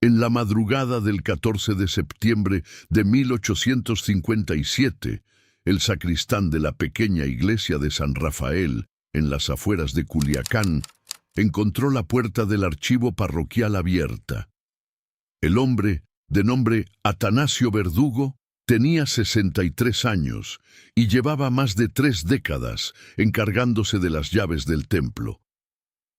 En la madrugada del 14 de septiembre de 1857, el sacristán de la pequeña iglesia de San Rafael, en las afueras de Culiacán, encontró la puerta del archivo parroquial abierta. El hombre, de nombre Atanasio Verdugo, tenía 63 años y llevaba más de 3 décadas encargándose de las llaves del templo.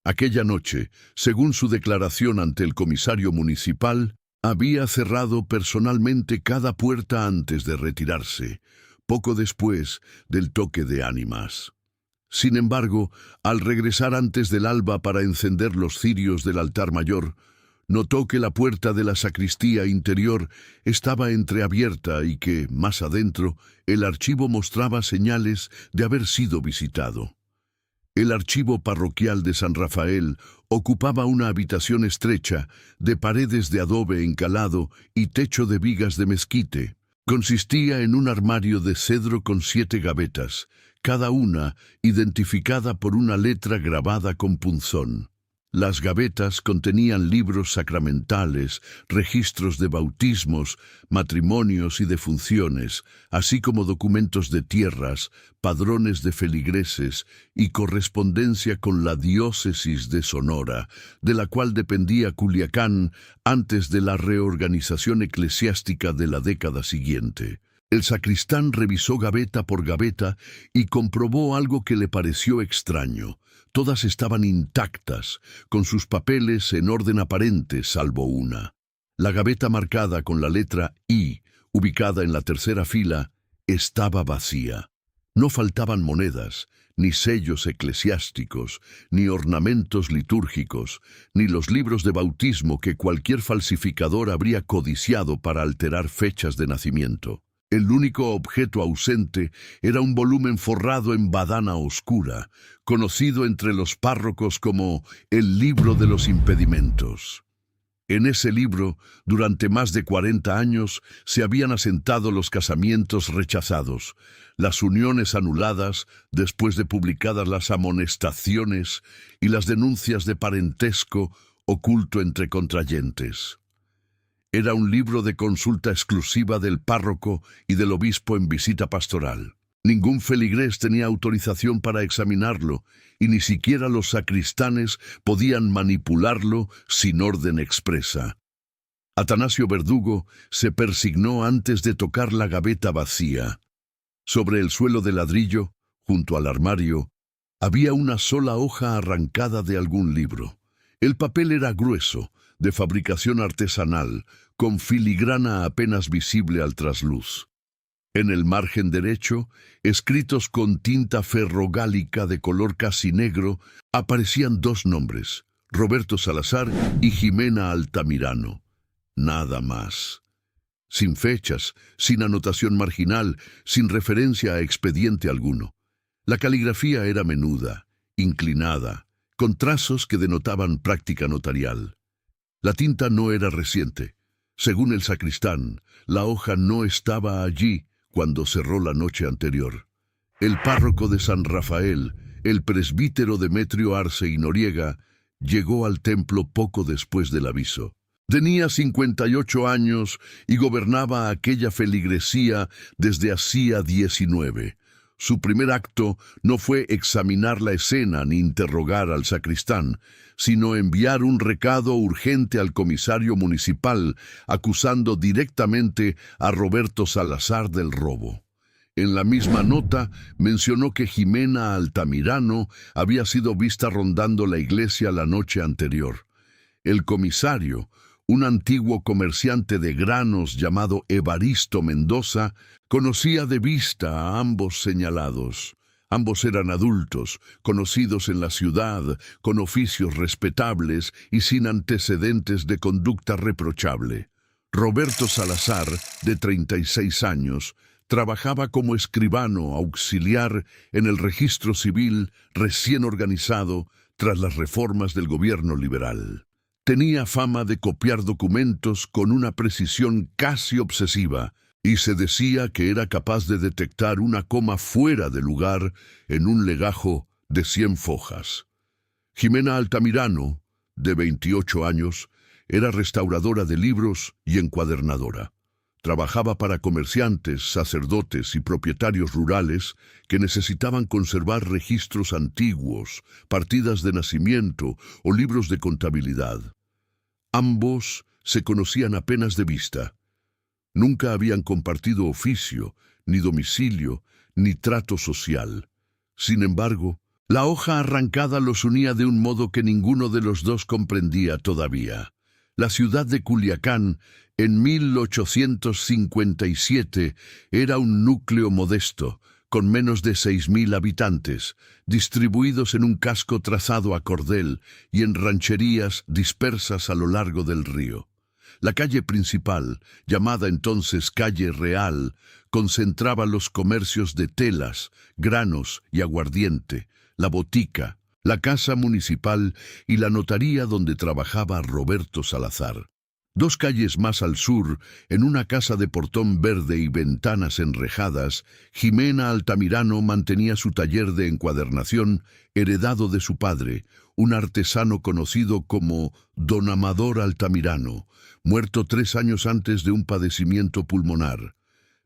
Aquella noche, según su declaración ante el comisario municipal, había cerrado personalmente cada puerta antes de retirarse, poco después del toque de ánimas. Sin embargo, al regresar antes del alba para encender los cirios del altar mayor, notó que la puerta de la sacristía interior estaba entreabierta y que, más adentro, el archivo mostraba señales de haber sido visitado. El archivo parroquial de San Rafael ocupaba una habitación estrecha, de paredes de adobe encalado y techo de vigas de mezquite. Consistía en un armario de cedro con 7 gavetas, cada una identificada por una letra grabada con punzón. Las gavetas contenían libros sacramentales, registros de bautismos, matrimonios y defunciones, así como documentos de tierras, padrones de feligreses y correspondencia con la diócesis de Sonora, de la cual dependía Culiacán antes de la reorganización eclesiástica de la década siguiente. El sacristán revisó gaveta por gaveta y comprobó algo que le pareció extraño. Todas estaban intactas, con sus papeles en orden aparente, salvo una. La gaveta marcada con la letra I, ubicada en la tercera fila, estaba vacía. No faltaban monedas, ni sellos eclesiásticos, ni ornamentos litúrgicos, ni los libros de bautismo que cualquier falsificador habría codiciado para alterar fechas de nacimiento. El único objeto ausente era un volumen forrado en badana oscura, conocido entre los párrocos como el Libro de los Impedimentos. En ese libro, durante más de 40 años, se habían asentado los casamientos rechazados, las uniones anuladas después de publicadas las amonestaciones y las denuncias de parentesco oculto entre contrayentes. Era un libro de consulta exclusiva del párroco y del obispo en visita pastoral. Ningún feligrés tenía autorización para examinarlo, y ni siquiera los sacristanes podían manipularlo sin orden expresa. Atanasio Verdugo se persignó antes de tocar la gaveta vacía. Sobre el suelo de ladrillo, junto al armario, había una sola hoja arrancada de algún libro. El papel era grueso, de fabricación artesanal, con filigrana apenas visible al trasluz. En el margen derecho, escritos con tinta ferrogálica de color casi negro, aparecían 2 nombres, Roberto Salazar y Jimena Altamirano. Nada más. Sin fechas, sin anotación marginal, sin referencia a expediente alguno. La caligrafía era menuda, inclinada, con trazos que denotaban práctica notarial. La tinta no era reciente. Según el sacristán, la hoja no estaba allí cuando cerró la noche anterior. El párroco de San Rafael, el presbítero Demetrio Arce y Noriega, llegó al templo poco después del aviso. Tenía 58 años y gobernaba aquella feligresía desde hacía 19. Su primer acto no fue examinar la escena ni interrogar al sacristán, sino enviar un recado urgente al comisario municipal acusando directamente a Roberto Salazar del robo. En la misma nota mencionó que Jimena Altamirano había sido vista rondando la iglesia la noche anterior. El comisario, un antiguo comerciante de granos llamado Evaristo Mendoza, conocía de vista a ambos señalados. Ambos eran adultos, conocidos en la ciudad, con oficios respetables y sin antecedentes de conducta reprochable. Roberto Salazar, de 36 años, trabajaba como escribano auxiliar en el registro civil recién organizado tras las reformas del gobierno liberal. Tenía fama de copiar documentos con una precisión casi obsesiva, y se decía que era capaz de detectar una coma fuera de lugar en un legajo de 100 fojas. Jimena Altamirano, de 28 años, Era restauradora de libros y encuadernadora. Trabajaba para comerciantes, sacerdotes y propietarios rurales que necesitaban conservar registros antiguos, partidas de nacimiento o libros de contabilidad. Ambos se conocían apenas de vista. Nunca habían compartido oficio, ni domicilio, ni trato social. Sin embargo, la hoja arrancada los unía de un modo que ninguno de los dos comprendía todavía. La ciudad de Culiacán, en 1857, era un núcleo modesto, con menos de 6.000 habitantes, distribuidos en un casco trazado a cordel y en rancherías dispersas a lo largo del río. La calle principal, llamada entonces Calle Real, concentraba los comercios de telas, granos y aguardiente, la botica, la casa municipal y la notaría donde trabajaba Roberto Salazar. 2 calles más al sur, en una casa de portón verde y ventanas enrejadas, Jimena Altamirano mantenía su taller de encuadernación heredado de su padre, un artesano conocido como Don Amador Altamirano, muerto 3 años antes de un padecimiento pulmonar.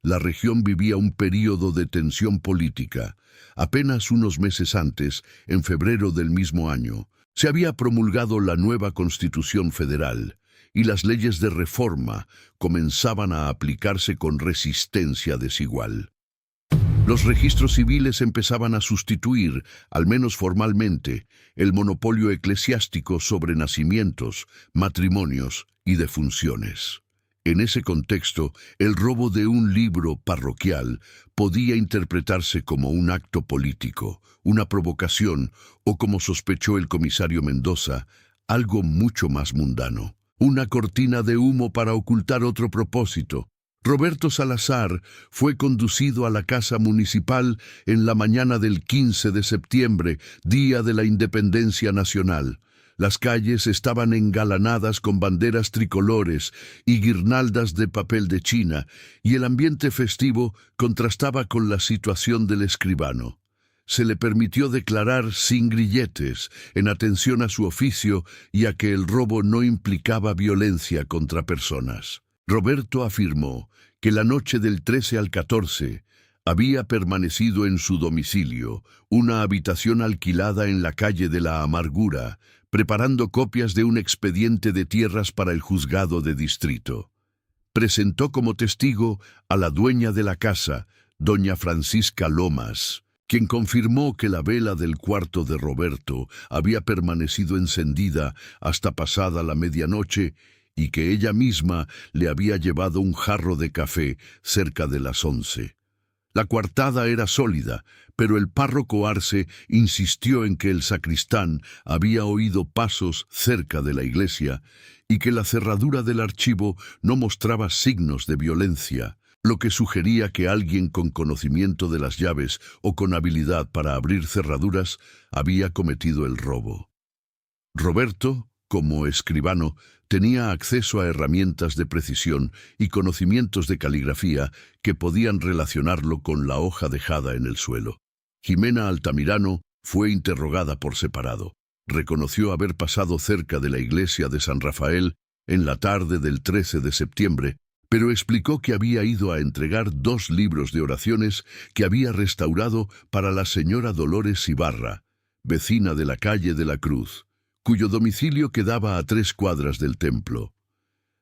La región vivía un período de tensión política. Apenas unos meses antes, en febrero del mismo año, se había promulgado la nueva Constitución Federal, y las leyes de reforma comenzaban a aplicarse con resistencia desigual. Los registros civiles empezaban a sustituir, al menos formalmente, el monopolio eclesiástico sobre nacimientos, matrimonios y defunciones. En ese contexto, el robo de un libro parroquial podía interpretarse como un acto político, una provocación o, como sospechó el comisario Mendoza, algo mucho más mundano. Una cortina de humo para ocultar otro propósito. Roberto Salazar fue conducido a la casa municipal en la mañana del 15 de septiembre, día de la Independencia Nacional. Las calles estaban engalanadas con banderas tricolores y guirnaldas de papel de China, y el ambiente festivo contrastaba con la situación del escribano. Se le permitió declarar sin grilletes, en atención a su oficio y a que el robo no implicaba violencia contra personas. Roberto afirmó que la noche del 13 al 14 había permanecido en su domicilio, una habitación alquilada en la calle de la Amargura, preparando copias de un expediente de tierras para el juzgado de distrito. Presentó como testigo a la dueña de la casa, doña Francisca Lomas, quien confirmó que la vela del cuarto de Roberto había permanecido encendida hasta pasada la medianoche y que ella misma le había llevado un jarro de café cerca de las 11. La coartada era sólida, pero el párroco Arce insistió en que el sacristán había oído pasos cerca de la iglesia y que la cerradura del archivo no mostraba signos de violencia, lo que sugería que alguien con conocimiento de las llaves o con habilidad para abrir cerraduras había cometido el robo. Roberto, como escribano, tenía acceso a herramientas de precisión y conocimientos de caligrafía que podían relacionarlo con la hoja dejada en el suelo. Jimena Altamirano fue interrogada por separado. Reconoció haber pasado cerca de la iglesia de San Rafael en la tarde del 13 de septiembre, pero explicó que había ido a entregar 2 libros de oraciones que había restaurado para la señora Dolores Ibarra, vecina de la calle de la Cruz, cuyo domicilio quedaba a 3 cuadras del templo.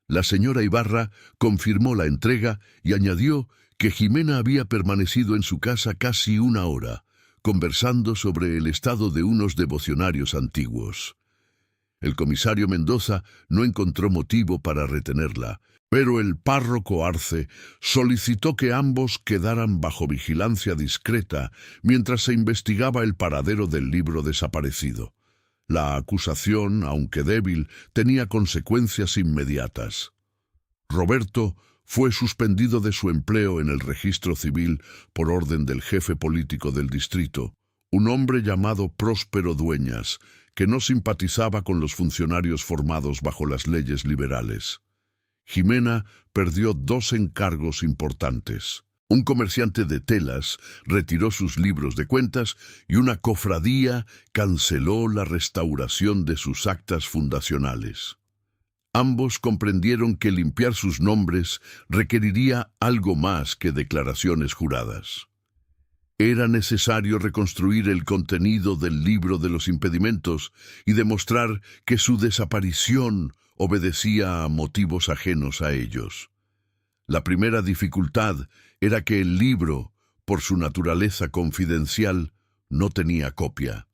La señora Ibarra confirmó la entrega y añadió que Jimena había permanecido en su casa casi 1 hora, conversando sobre el estado de unos devocionarios antiguos. El comisario Mendoza no encontró motivo para retenerla, pero el párroco Arce solicitó que ambos quedaran bajo vigilancia discreta mientras se investigaba el paradero del libro desaparecido. La acusación, aunque débil, tenía consecuencias inmediatas. Roberto fue suspendido de su empleo en el registro civil por orden del jefe político del distrito, un hombre llamado Próspero Dueñas, que no simpatizaba con los funcionarios formados bajo las leyes liberales. Jimena perdió 2 encargos importantes. Un comerciante de telas retiró sus libros de cuentas y una cofradía canceló la restauración de sus actas fundacionales. Ambos comprendieron que limpiar sus nombres requeriría algo más que declaraciones juradas. Era necesario reconstruir el contenido del libro de los impedimentos y demostrar que su desaparición obedecía a motivos ajenos a ellos. La primera dificultad era que el libro, por su naturaleza confidencial, no tenía copia.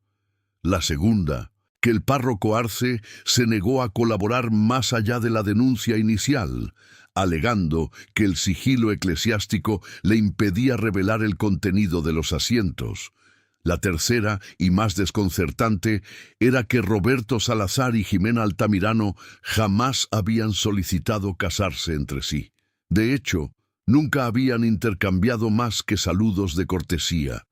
La segunda, que el párroco Arce se negó a colaborar más allá de la denuncia inicial, alegando que el sigilo eclesiástico le impedía revelar el contenido de los asientos. La tercera, y más desconcertante, era que Roberto Salazar y Jimena Altamirano jamás habían solicitado casarse entre sí. De hecho, nunca habían intercambiado más que saludos de cortesía.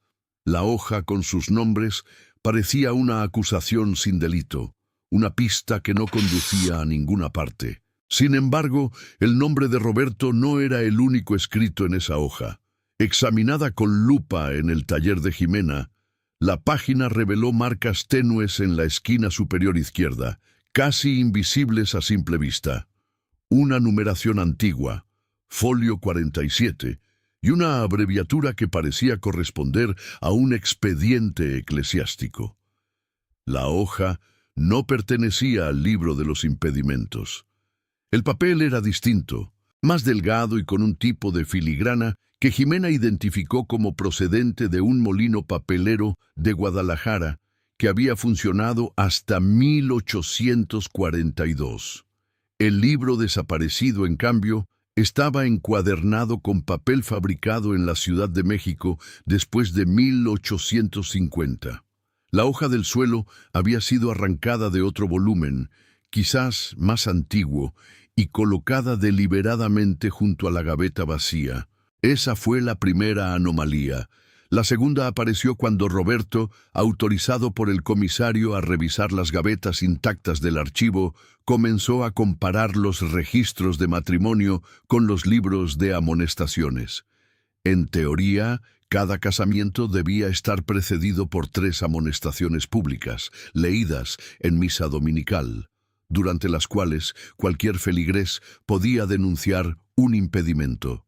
La hoja con sus nombres parecía una acusación sin delito, una pista que no conducía a ninguna parte. Sin embargo, el nombre de Roberto no era el único escrito en esa hoja. Examinada con lupa en el taller de Jimena, la página reveló marcas tenues en la esquina superior izquierda, casi invisibles a simple vista. Una numeración antigua, folio 47, y una abreviatura que parecía corresponder a un expediente eclesiástico. La hoja no pertenecía al libro de los impedimentos. El papel era distinto, más delgado y con un tipo de filigrana que Jimena identificó como procedente de un molino papelero de Guadalajara que había funcionado hasta 1842. El libro desaparecido, en cambio, estaba encuadernado con papel fabricado en la Ciudad de México después de 1850. La hoja del suelo había sido arrancada de otro volumen, quizás más antiguo, y colocada deliberadamente junto a la gaveta vacía. Esa fue la primera anomalía. La segunda apareció cuando Roberto, autorizado por el comisario a revisar las gavetas intactas del archivo, comenzó a comparar los registros de matrimonio con los libros de amonestaciones. En teoría, cada casamiento debía estar precedido por 3 amonestaciones públicas, leídas en misa dominical, durante las cuales cualquier feligrés podía denunciar un impedimento.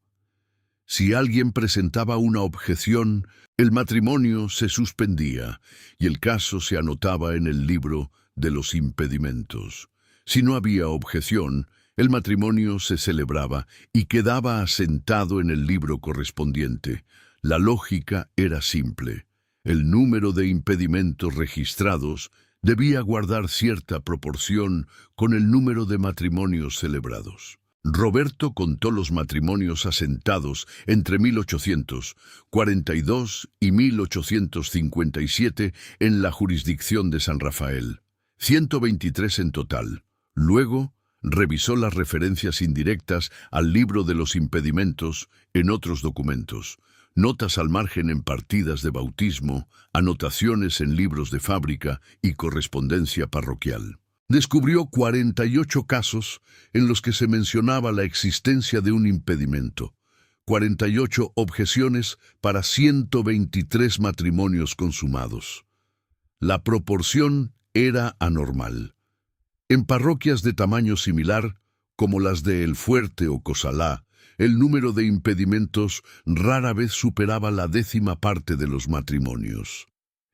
Si alguien presentaba una objeción, el matrimonio se suspendía y el caso se anotaba en el libro de los impedimentos. Si no había objeción, el matrimonio se celebraba y quedaba asentado en el libro correspondiente. La lógica era simple. El número de impedimentos registrados debía guardar cierta proporción con el número de matrimonios celebrados. Roberto contó los matrimonios asentados entre 1842 y 1857 en la jurisdicción de San Rafael, 123 en total. Luego, revisó las referencias indirectas al libro de los impedimentos en otros documentos, notas al margen en partidas de bautismo, anotaciones en libros de fábrica y correspondencia parroquial. Descubrió 48 casos en los que se mencionaba la existencia de un impedimento, 48 objeciones para 123 matrimonios consumados. La proporción era anormal. En parroquias de tamaño similar, como las de El Fuerte o Cosalá, el número de impedimentos rara vez superaba la 10ª parte de los matrimonios.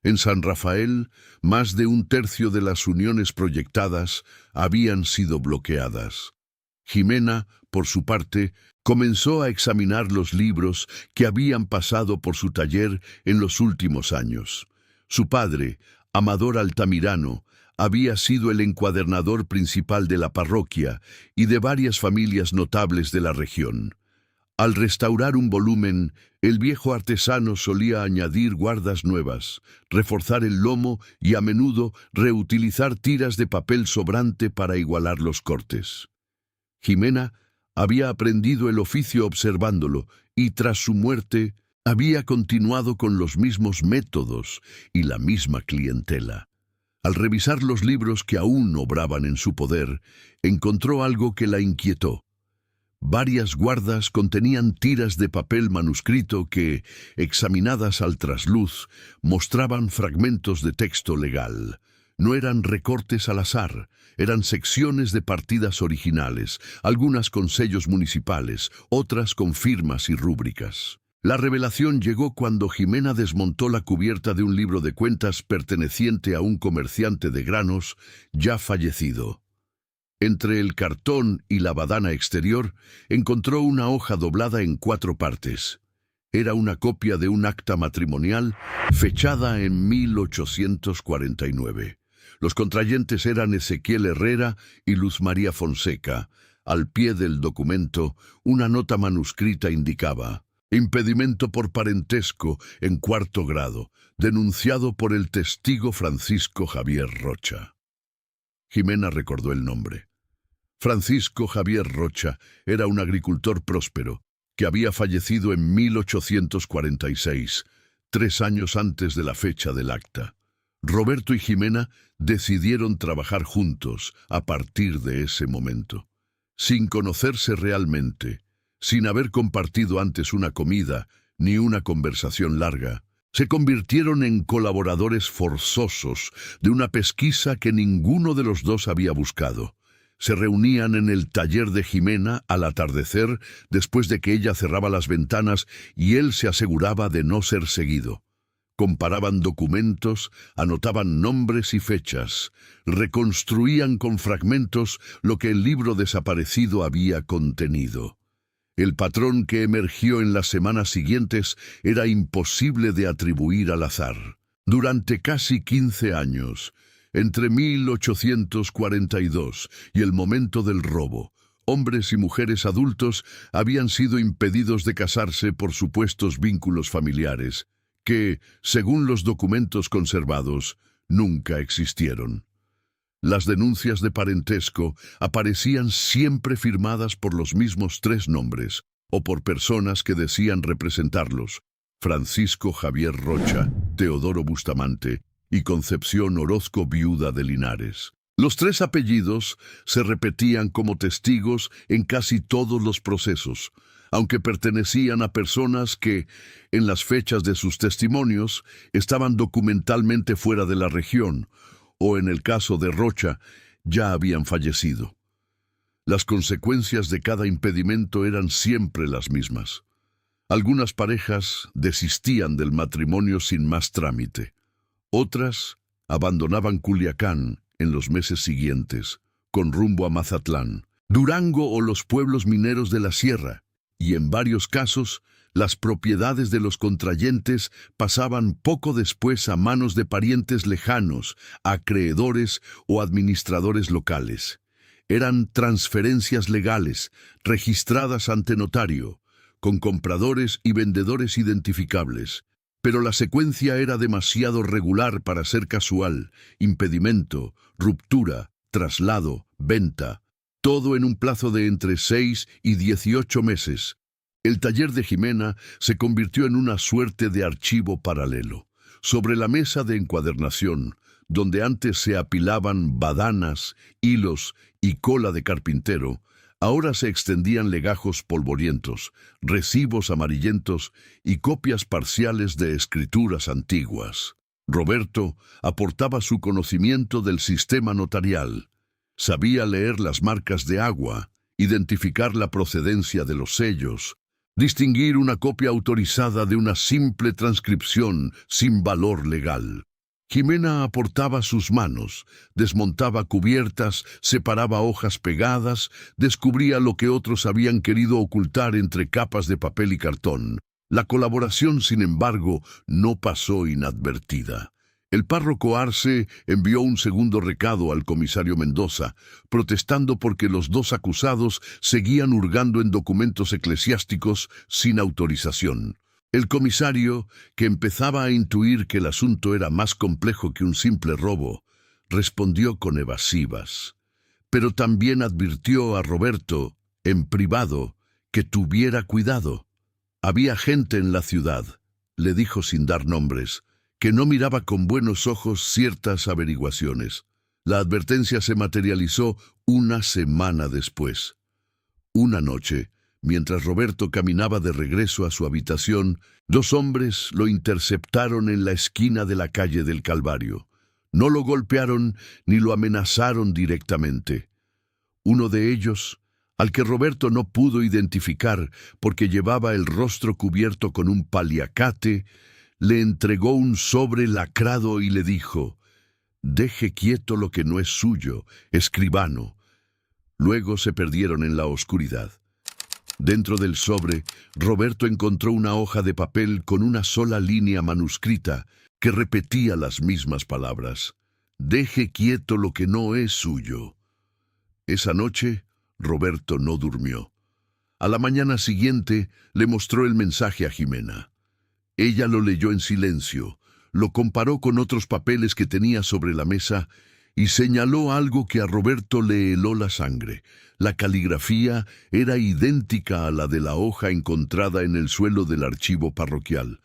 En San Rafael, más de 1/3 de las uniones proyectadas habían sido bloqueadas. Jimena, por su parte, comenzó a examinar los libros que habían pasado por su taller en los últimos años. Su padre, Amador Altamirano, había sido el encuadernador principal de la parroquia y de varias familias notables de la región. Al restaurar un volumen, el viejo artesano solía añadir guardas nuevas, reforzar el lomo y a menudo reutilizar tiras de papel sobrante para igualar los cortes. Jimena había aprendido el oficio observándolo y tras su muerte había continuado con los mismos métodos y la misma clientela. Al revisar los libros que aún obraban en su poder, encontró algo que la inquietó. Varias guardas contenían tiras de papel manuscrito que, examinadas al trasluz, mostraban fragmentos de texto legal. No eran recortes al azar, eran secciones de partidas originales, algunas con sellos municipales, otras con firmas y rúbricas. La revelación llegó cuando Ximena desmontó la cubierta de un libro de cuentas perteneciente a un comerciante de granos ya fallecido. Entre el cartón y la badana exterior encontró una hoja doblada en 4 partes. Era una copia de un acta matrimonial fechada en 1849. Los contrayentes eran Ezequiel Herrera y Luz María Fonseca. Al pie del documento, una nota manuscrita indicaba: impedimento por parentesco en 4º grado, denunciado por el testigo Francisco Javier Rocha. Ximena recordó el nombre. Francisco Javier Rocha era un agricultor próspero que había fallecido en 1846, 3 años antes de la fecha del acta. Roberto y Ximena decidieron trabajar juntos a partir de ese momento. Sin conocerse realmente, sin haber compartido antes una comida ni una conversación larga, se convirtieron en colaboradores forzosos de una pesquisa que ninguno de los dos había buscado. Se reunían en el taller de Ximena al atardecer, después de que ella cerraba las ventanas y él se aseguraba de no ser seguido. Comparaban documentos, anotaban nombres y fechas, reconstruían con fragmentos lo que el libro desaparecido había contenido. El patrón que emergió en las semanas siguientes era imposible de atribuir al azar. Durante casi 15 años, entre 1842 y el momento del robo, hombres y mujeres adultos habían sido impedidos de casarse por supuestos vínculos familiares, que, según los documentos conservados, nunca existieron. Las denuncias de parentesco aparecían siempre firmadas por los mismos 3 nombres, o por personas que decían representarlos: Francisco Javier Rocha, Teodoro Bustamante y Concepción Orozco, viuda de Linares. Los 3 apellidos se repetían como testigos en casi todos los procesos, aunque pertenecían a personas que, en las fechas de sus testimonios, estaban documentalmente fuera de la región, o en el caso de Rocha, ya habían fallecido. Las consecuencias de cada impedimento eran siempre las mismas. Algunas parejas desistían del matrimonio sin más trámite. Otras abandonaban Culiacán en los meses siguientes, con rumbo a Mazatlán, Durango o los pueblos mineros de la sierra, y en varios casos, las propiedades de los contrayentes pasaban poco después a manos de parientes lejanos, acreedores o administradores locales. Eran transferencias legales, registradas ante notario, con compradores y vendedores identificables. Pero la secuencia era demasiado regular para ser casual: impedimento, ruptura, traslado, venta, todo en un plazo de entre 6 y 18 meses. El taller de Ximena se convirtió en una suerte de archivo paralelo. Sobre la mesa de encuadernación, donde antes se apilaban badanas, hilos y cola de carpintero, ahora se extendían legajos polvorientos, recibos amarillentos y copias parciales de escrituras antiguas. Roberto aportaba su conocimiento del sistema notarial. Sabía leer las marcas de agua, identificar la procedencia de los sellos, distinguir una copia autorizada de una simple transcripción sin valor legal. Ximena aportaba sus manos, desmontaba cubiertas, separaba hojas pegadas, descubría lo que otros habían querido ocultar entre capas de papel y cartón. La colaboración, sin embargo, no pasó inadvertida. El párroco Arce envió un segundo recado al comisario Mendoza, protestando porque los 2 acusados seguían hurgando en documentos eclesiásticos sin autorización. El comisario, que empezaba a intuir que el asunto era más complejo que un simple robo, respondió con evasivas. Pero también advirtió a Roberto, en privado, que tuviera cuidado. Había gente en la ciudad, le dijo sin dar nombres, que no miraba con buenos ojos ciertas averiguaciones. La advertencia se materializó una semana después. Una noche, mientras Roberto caminaba de regreso a su habitación, 2 hombres lo interceptaron en la esquina de la calle del Calvario. No lo golpearon ni lo amenazaron directamente. Uno de ellos, al que Roberto no pudo identificar porque llevaba el rostro cubierto con un paliacate, le entregó un sobre lacrado y le dijo: «Deje quieto lo que no es suyo, escribano». Luego se perdieron en la oscuridad. Dentro del sobre, Roberto encontró una hoja de papel con una sola línea manuscrita que repetía las mismas palabras: «Deje quieto lo que no es suyo». Esa noche, Roberto no durmió. A la mañana siguiente, le mostró el mensaje a Jimena. Ella lo leyó en silencio, lo comparó con otros papeles que tenía sobre la mesa y señaló algo que a Roberto le heló la sangre. La caligrafía era idéntica a la de la hoja encontrada en el suelo del archivo parroquial.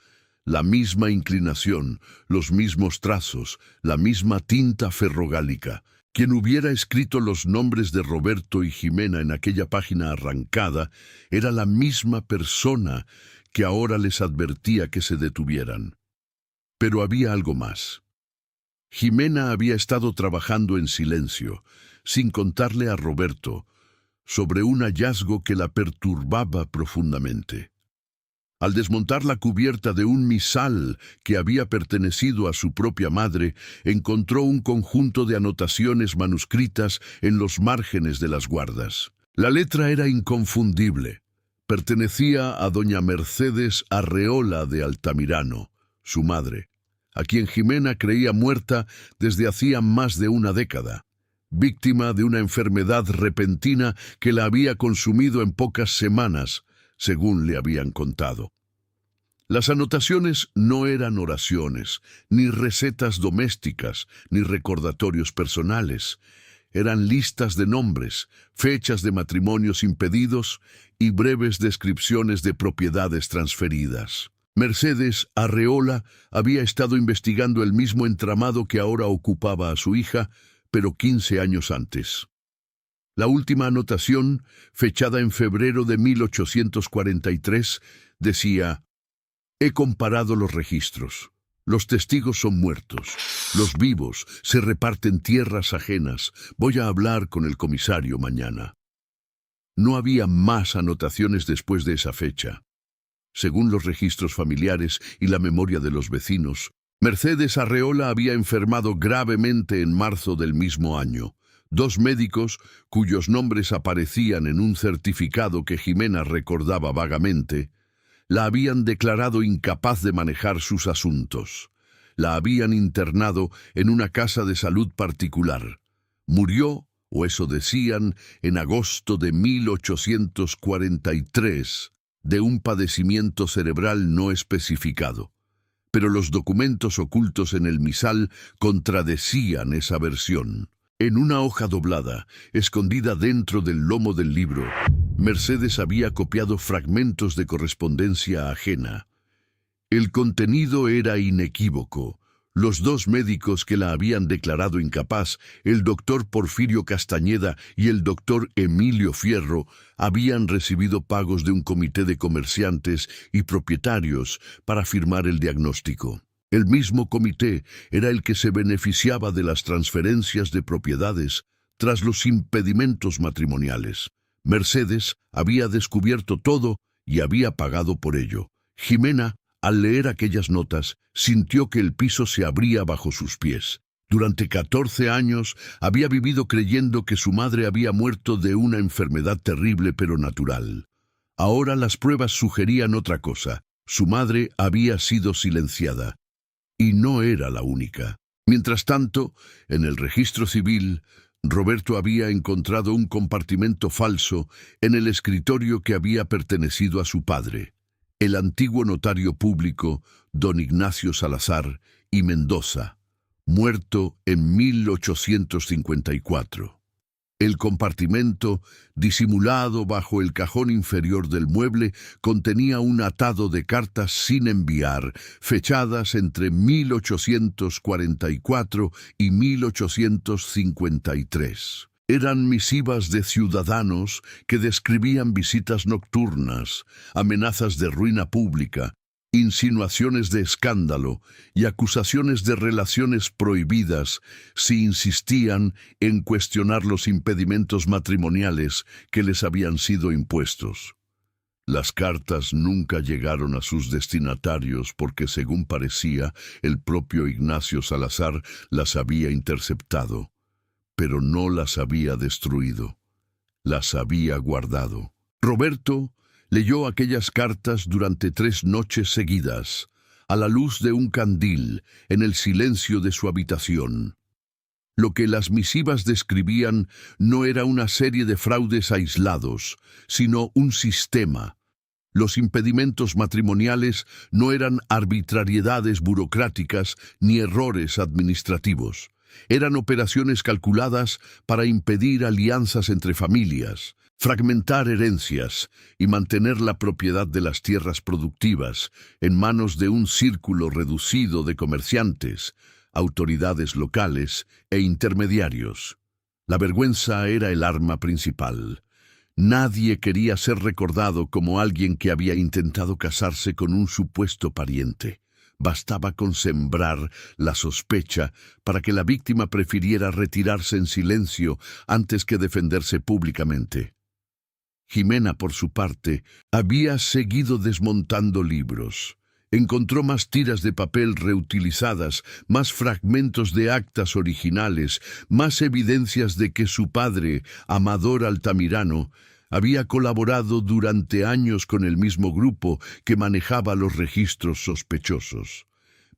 La misma inclinación, los mismos trazos, la misma tinta ferrogálica. Quien hubiera escrito los nombres de Roberto y Jimena en aquella página arrancada era la misma persona que ahora les advertía que se detuvieran. Pero había algo más. Jimena había estado trabajando en silencio, sin contarle a Roberto, sobre un hallazgo que la perturbaba profundamente. Al desmontar la cubierta de un misal que había pertenecido a su propia madre, encontró un conjunto de anotaciones manuscritas en los márgenes de las guardas. La letra era inconfundible. Pertenecía a doña Mercedes Arreola de Altamirano, su madre, a quien Jimena creía muerta desde hacía más de una década, víctima de una enfermedad repentina que la había consumido en pocas semanas, según le habían contado. Las anotaciones no eran oraciones, ni recetas domésticas, ni recordatorios personales. Eran listas de nombres, fechas de matrimonios impedidos y breves descripciones de propiedades transferidas. Mercedes Arreola había estado investigando el mismo entramado que ahora ocupaba a su hija, pero 15 años antes. La última anotación, fechada en febrero de 1843, decía: «He comparado los registros. Los testigos son muertos. Los vivos se reparten tierras ajenas. Voy a hablar con el comisario mañana». No había más anotaciones después de esa fecha. Según los registros familiares y la memoria de los vecinos, Mercedes Arreola había enfermado gravemente en marzo del mismo año. 2 médicos, cuyos nombres aparecían en un certificado que Jimena recordaba vagamente, la habían declarado incapaz de manejar sus asuntos. La habían internado en una casa de salud particular. Murió, o eso decían, en agosto de 1843, de un padecimiento cerebral no especificado. Pero los documentos ocultos en el misal contradecían esa versión. En una hoja doblada, escondida dentro del lomo del libro, Mercedes había copiado fragmentos de correspondencia ajena. El contenido era inequívoco. Los 2 médicos que la habían declarado incapaz, el doctor Porfirio Castañeda y el doctor Emilio Fierro, habían recibido pagos de un comité de comerciantes y propietarios para firmar el diagnóstico. El mismo comité era el que se beneficiaba de las transferencias de propiedades tras los impedimentos matrimoniales. Mercedes había descubierto todo y había pagado por ello. Jimena, al leer aquellas notas, sintió que el piso se abría bajo sus pies. Durante 14 años había vivido creyendo que su madre había muerto de una enfermedad terrible pero natural. Ahora las pruebas sugerían otra cosa. Su madre había sido silenciada. Y no era la única. Mientras tanto, en el registro civil, Roberto había encontrado un compartimento falso en el escritorio que había pertenecido a su padre, el antiguo notario público don Ignacio Salazar y Mendoza, muerto en 1854. El compartimento, disimulado bajo el cajón inferior del mueble, contenía un atado de cartas sin enviar, fechadas entre 1844 y 1853. Eran misivas de ciudadanos que describían visitas nocturnas, amenazas de ruina pública insinuaciones de escándalo y acusaciones de relaciones prohibidas si insistían en cuestionar los impedimentos matrimoniales que les habían sido impuestos. Las cartas nunca llegaron a sus destinatarios porque, según parecía, el propio Ignacio Salazar las había interceptado, pero no las había destruido, las había guardado. Roberto leyó aquellas cartas durante 3 noches seguidas, a la luz de un candil, en el silencio de su habitación. Lo que las misivas describían no era una serie de fraudes aislados, sino un sistema. Los impedimentos matrimoniales no eran arbitrariedades burocráticas ni errores administrativos. Eran operaciones calculadas para impedir alianzas entre familias, fragmentar herencias y mantener la propiedad de las tierras productivas en manos de un círculo reducido de comerciantes, autoridades locales e intermediarios. La vergüenza era el arma principal. Nadie quería ser recordado como alguien que había intentado casarse con un supuesto pariente. Bastaba con sembrar la sospecha para que la víctima prefiriera retirarse en silencio antes que defenderse públicamente. Jimena, por su parte, había seguido desmontando libros. Encontró más tiras de papel reutilizadas, más fragmentos de actas originales, más evidencias de que su padre, Amador Altamirano, había colaborado durante años con el mismo grupo que manejaba los registros sospechosos.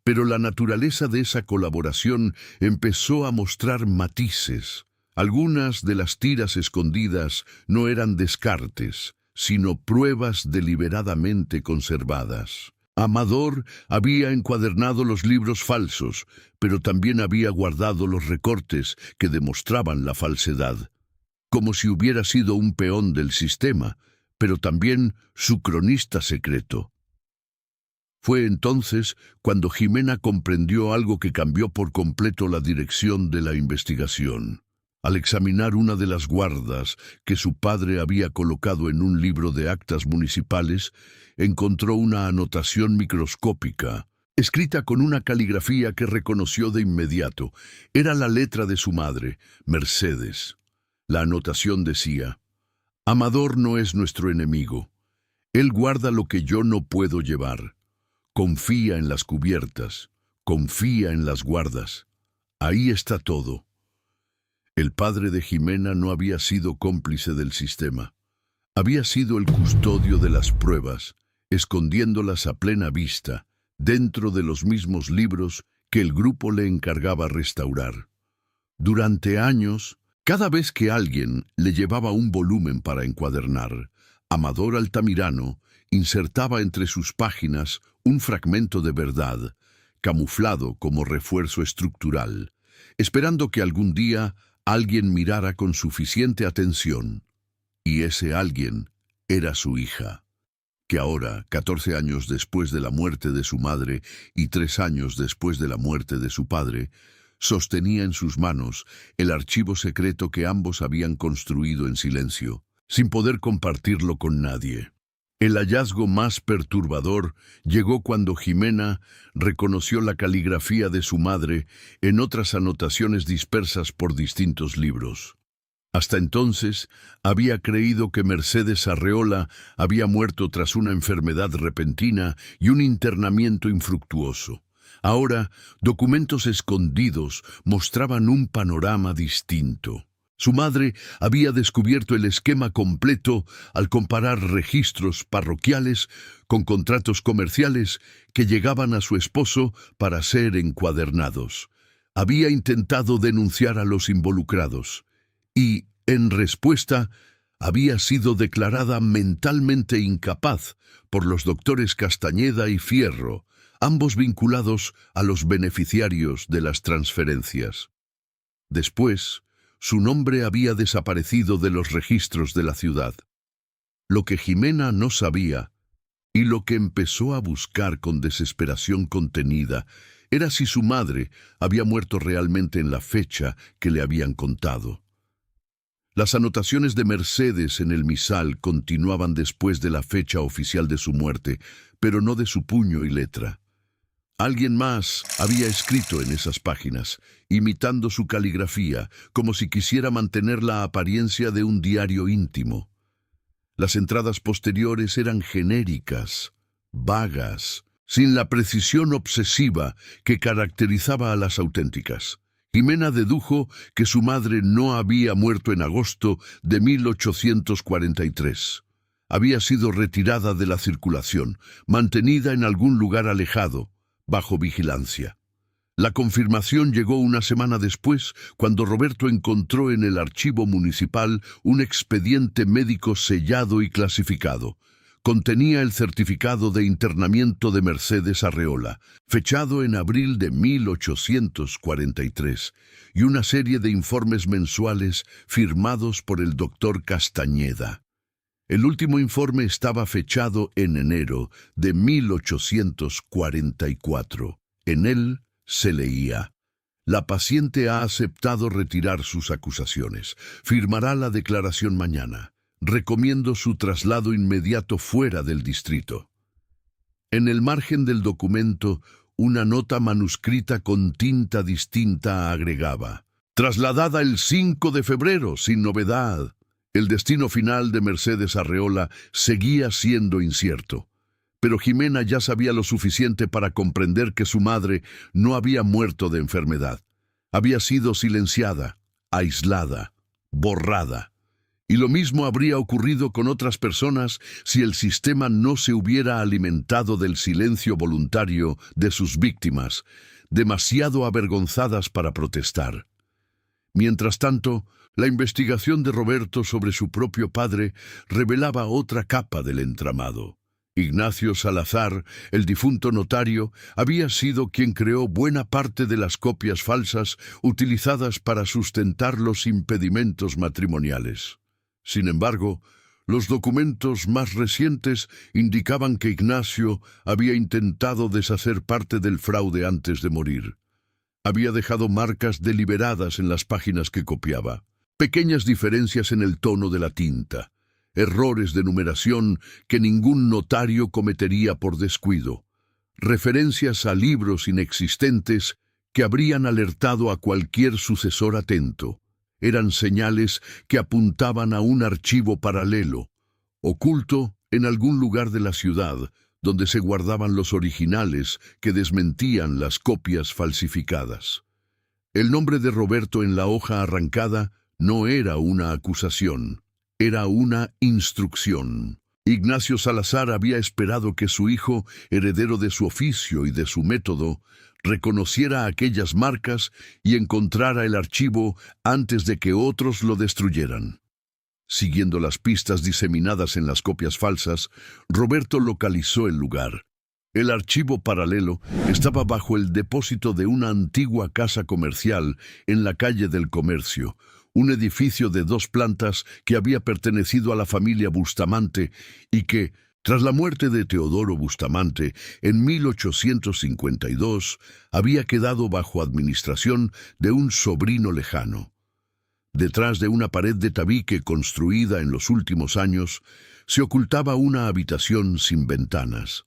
Pero la naturaleza de esa colaboración empezó a mostrar matices. Algunas de las tiras escondidas no eran descartes, sino pruebas deliberadamente conservadas. Amador había encuadernado los libros falsos, pero también había guardado los recortes que demostraban la falsedad, como si hubiera sido un peón del sistema, pero también su cronista secreto. Fue entonces cuando Jimena comprendió algo que cambió por completo la dirección de la investigación. Al examinar una de las guardas que su padre había colocado en un libro de actas municipales, encontró una anotación microscópica, escrita con una caligrafía que reconoció de inmediato. Era la letra de su madre, Mercedes. La anotación decía: «Amador no es nuestro enemigo. Él guarda lo que yo no puedo llevar. Confía en las cubiertas, confía en las guardas. Ahí está todo». El padre de Jimena no había sido cómplice del sistema. Había sido el custodio de las pruebas, escondiéndolas a plena vista, dentro de los mismos libros que el grupo le encargaba restaurar. Durante años, cada vez que alguien le llevaba un volumen para encuadernar, Amador Altamirano insertaba entre sus páginas un fragmento de verdad, camuflado como refuerzo estructural, esperando que algún día alguien mirara con suficiente atención. Y ese alguien era su hija, que ahora, 14 años después de la muerte de su madre y 3 años después de la muerte de su padre, sostenía en sus manos el archivo secreto que ambos habían construido en silencio, sin poder compartirlo con nadie. El hallazgo más perturbador llegó cuando Jimena reconoció la caligrafía de su madre en otras anotaciones dispersas por distintos libros. Hasta entonces había creído que Mercedes Arreola había muerto tras una enfermedad repentina y un internamiento infructuoso. Ahora, documentos escondidos mostraban un panorama distinto. Su madre había descubierto el esquema completo al comparar registros parroquiales con contratos comerciales que llegaban a su esposo para ser encuadernados. Había intentado denunciar a los involucrados y, en respuesta, había sido declarada mentalmente incapaz por los doctores Castañeda y Fierro, ambos vinculados a los beneficiarios de las transferencias. Después, su nombre había desaparecido de los registros de la ciudad. Lo que Jimena no sabía, y lo que empezó a buscar con desesperación contenida, era si su madre había muerto realmente en la fecha que le habían contado. Las anotaciones de Mercedes en el misal continuaban después de la fecha oficial de su muerte, pero no de su puño y letra. Alguien más había escrito en esas páginas, imitando su caligrafía, como si quisiera mantener la apariencia de un diario íntimo. Las entradas posteriores eran genéricas, vagas, sin la precisión obsesiva que caracterizaba a las auténticas. Jimena dedujo que su madre no había muerto en agosto de 1843. Había sido retirada de la circulación, mantenida en algún lugar alejado, bajo vigilancia. La confirmación llegó una semana después, cuando Roberto encontró en el archivo municipal un expediente médico sellado y clasificado. Contenía el certificado de internamiento de Mercedes Arreola, fechado en abril de 1843, y una serie de informes mensuales firmados por el doctor Castañeda. El último informe estaba fechado en enero de 1844. En él se leía: la paciente ha aceptado retirar sus acusaciones. Firmará la declaración mañana. Recomiendo su traslado inmediato fuera del distrito. En el margen del documento, una nota manuscrita con tinta distinta agregaba: trasladada el 5 de febrero, sin novedad. El destino final de Mercedes Arreola seguía siendo incierto. Pero Jimena ya sabía lo suficiente para comprender que su madre no había muerto de enfermedad. Había sido silenciada, aislada, borrada. Y lo mismo habría ocurrido con otras personas si el sistema no se hubiera alimentado del silencio voluntario de sus víctimas, demasiado avergonzadas para protestar. Mientras tanto, la investigación de Roberto sobre su propio padre revelaba otra capa del entramado. Ignacio Salazar, el difunto notario, había sido quien creó buena parte de las copias falsas utilizadas para sustentar los impedimentos matrimoniales. Sin embargo, los documentos más recientes indicaban que Ignacio había intentado deshacer parte del fraude antes de morir. Había dejado marcas deliberadas en las páginas que copiaba, pequeñas diferencias en el tono de la tinta, errores de numeración que ningún notario cometería por descuido, referencias a libros inexistentes que habrían alertado a cualquier sucesor atento. Eran señales que apuntaban a un archivo paralelo, oculto en algún lugar de la ciudad, donde se guardaban los originales que desmentían las copias falsificadas. El nombre de Roberto en la hoja arrancada no era una acusación, era una instrucción. Ignacio Salazar había esperado que su hijo, heredero de su oficio y de su método, reconociera aquellas marcas y encontrara el archivo antes de que otros lo destruyeran. Siguiendo las pistas diseminadas en las copias falsas, Roberto localizó el lugar. El archivo paralelo estaba bajo el depósito de una antigua casa comercial en la calle del Comercio, un edificio de 2 plantas que había pertenecido a la familia Bustamante y que, tras la muerte de Teodoro Bustamante en 1852, había quedado bajo administración de un sobrino lejano. Detrás de una pared de tabique construida en los últimos años, se ocultaba una habitación sin ventanas.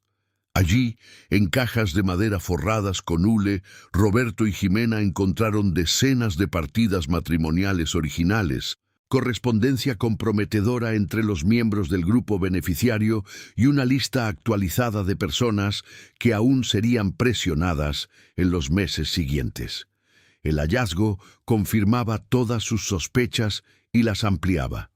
Allí, en cajas de madera forradas con hule, Roberto y Jimena encontraron decenas de partidas matrimoniales originales, correspondencia comprometedora entre los miembros del grupo beneficiario y una lista actualizada de personas que aún serían presionadas en los meses siguientes. El hallazgo confirmaba todas sus sospechas y las ampliaba.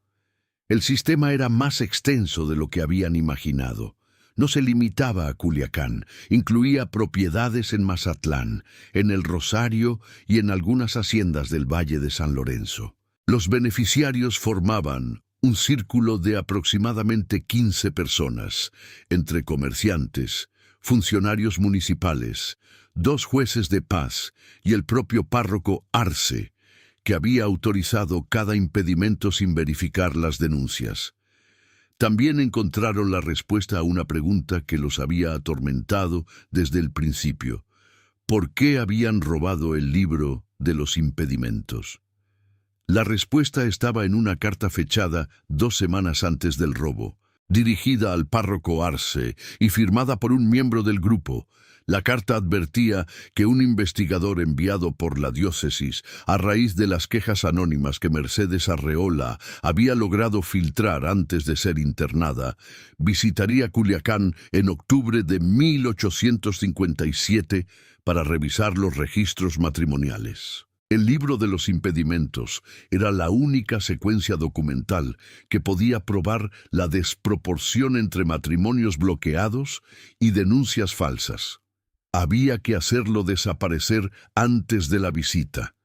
El sistema era más extenso de lo que habían imaginado. No se limitaba a Culiacán, incluía propiedades en Mazatlán, en El Rosario y en algunas haciendas del Valle de San Lorenzo. Los beneficiarios formaban un círculo de aproximadamente 15 personas, entre comerciantes, funcionarios municipales, 2 jueces de paz y el propio párroco Arce, que había autorizado cada impedimento sin verificar las denuncias. También encontraron la respuesta a una pregunta que los había atormentado desde el principio: ¿por qué habían robado el libro de los impedimentos? La respuesta estaba en una carta fechada 2 semanas antes del robo, dirigida al párroco Arce y firmada por un miembro del grupo. La carta advertía que un investigador enviado por la diócesis, a raíz de las quejas anónimas que Mercedes Arreola había logrado filtrar antes de ser internada, visitaría Culiacán en octubre de 1857 para revisar los registros matrimoniales. El libro de los impedimentos era la única secuencia documental que podía probar la desproporción entre matrimonios bloqueados y denuncias falsas. Había que hacerlo desaparecer antes de la visita.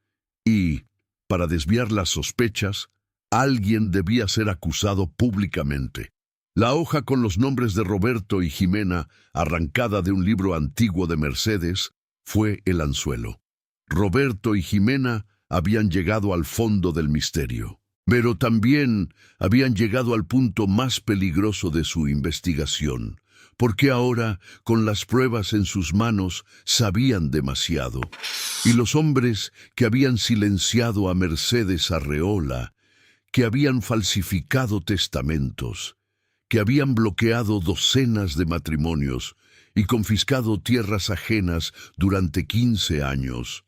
Y, para desviar las sospechas, alguien debía ser acusado públicamente. La hoja con los nombres de Roberto y Jimena, arrancada de un libro antiguo de Mercedes, fue el anzuelo. Roberto y Jimena habían llegado al fondo del misterio, pero también habían llegado al punto más peligroso de su investigación, porque ahora, con las pruebas en sus manos, sabían demasiado. Y los hombres que habían silenciado a Mercedes Arreola, que habían falsificado testamentos, que habían bloqueado docenas de matrimonios y confiscado tierras ajenas durante 15 años,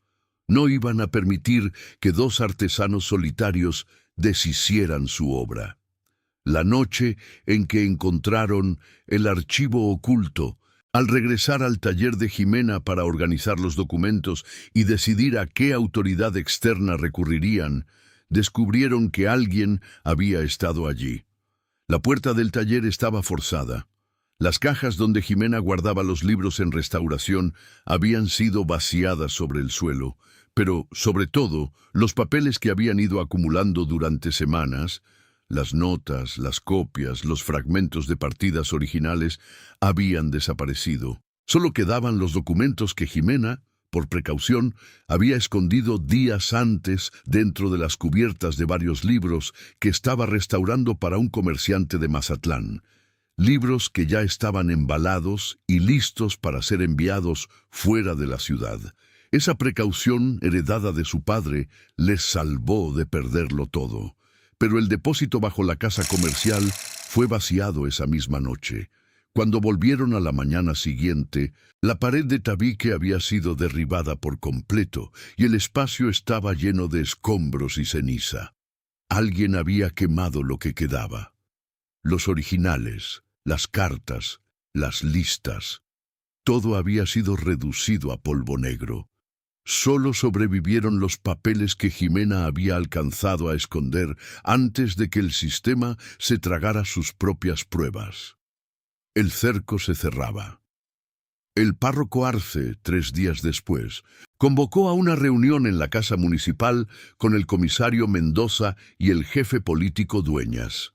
no iban a permitir que 2 artesanos solitarios deshicieran su obra. La noche en que encontraron el archivo oculto, al regresar al taller de Jimena para organizar los documentos y decidir a qué autoridad externa recurrirían, descubrieron que alguien había estado allí. La puerta del taller estaba forzada. Las cajas donde Jimena guardaba los libros en restauración habían sido vaciadas sobre el suelo, pero, sobre todo, los papeles que habían ido acumulando durante semanas, las notas, las copias, los fragmentos de partidas originales, habían desaparecido. Solo quedaban los documentos que Jimena, por precaución, había escondido días antes dentro de las cubiertas de varios libros que estaba restaurando para un comerciante de Mazatlán. Libros que ya estaban embalados y listos para ser enviados fuera de la ciudad. Esa precaución heredada de su padre les salvó de perderlo todo. Pero el depósito bajo la casa comercial fue vaciado esa misma noche. Cuando volvieron a la mañana siguiente, la pared de tabique había sido derribada por completo y el espacio estaba lleno de escombros y ceniza. Alguien había quemado lo que quedaba. Los originales, las cartas, las listas. Todo había sido reducido a polvo negro. Solo sobrevivieron los papeles que Jimena había alcanzado a esconder antes de que el sistema se tragara sus propias pruebas. El cerco se cerraba. El párroco Arce, 3 días después, convocó a una reunión en la casa municipal con el comisario Mendoza y el jefe político Dueñas.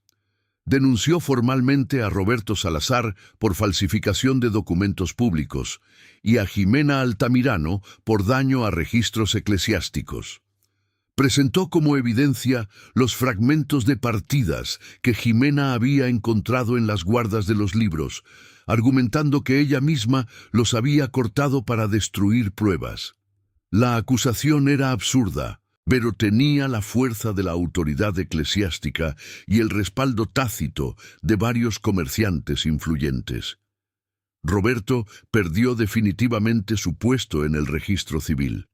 Denunció formalmente a Roberto Salazar por falsificación de documentos públicos y a Jimena Altamirano por daño a registros eclesiásticos. Presentó como evidencia los fragmentos de partidas que Jimena había encontrado en las guardas de los libros, argumentando que ella misma los había cortado para destruir pruebas. La acusación era absurda, pero tenía la fuerza de la autoridad eclesiástica y el respaldo tácito de varios comerciantes influyentes. Roberto perdió definitivamente su puesto en el registro civil.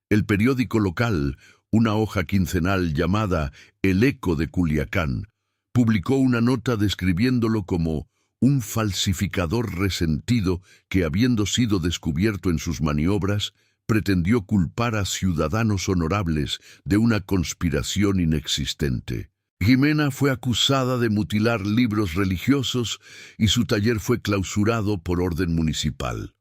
El periódico local, una hoja quincenal llamada El Eco de Culiacán, publicó una nota describiéndolo como un falsificador resentido que, habiendo sido descubierto en sus maniobras, pretendió culpar a ciudadanos honorables de una conspiración inexistente. Jimena fue acusada de mutilar libros religiosos y su taller fue clausurado por orden municipal.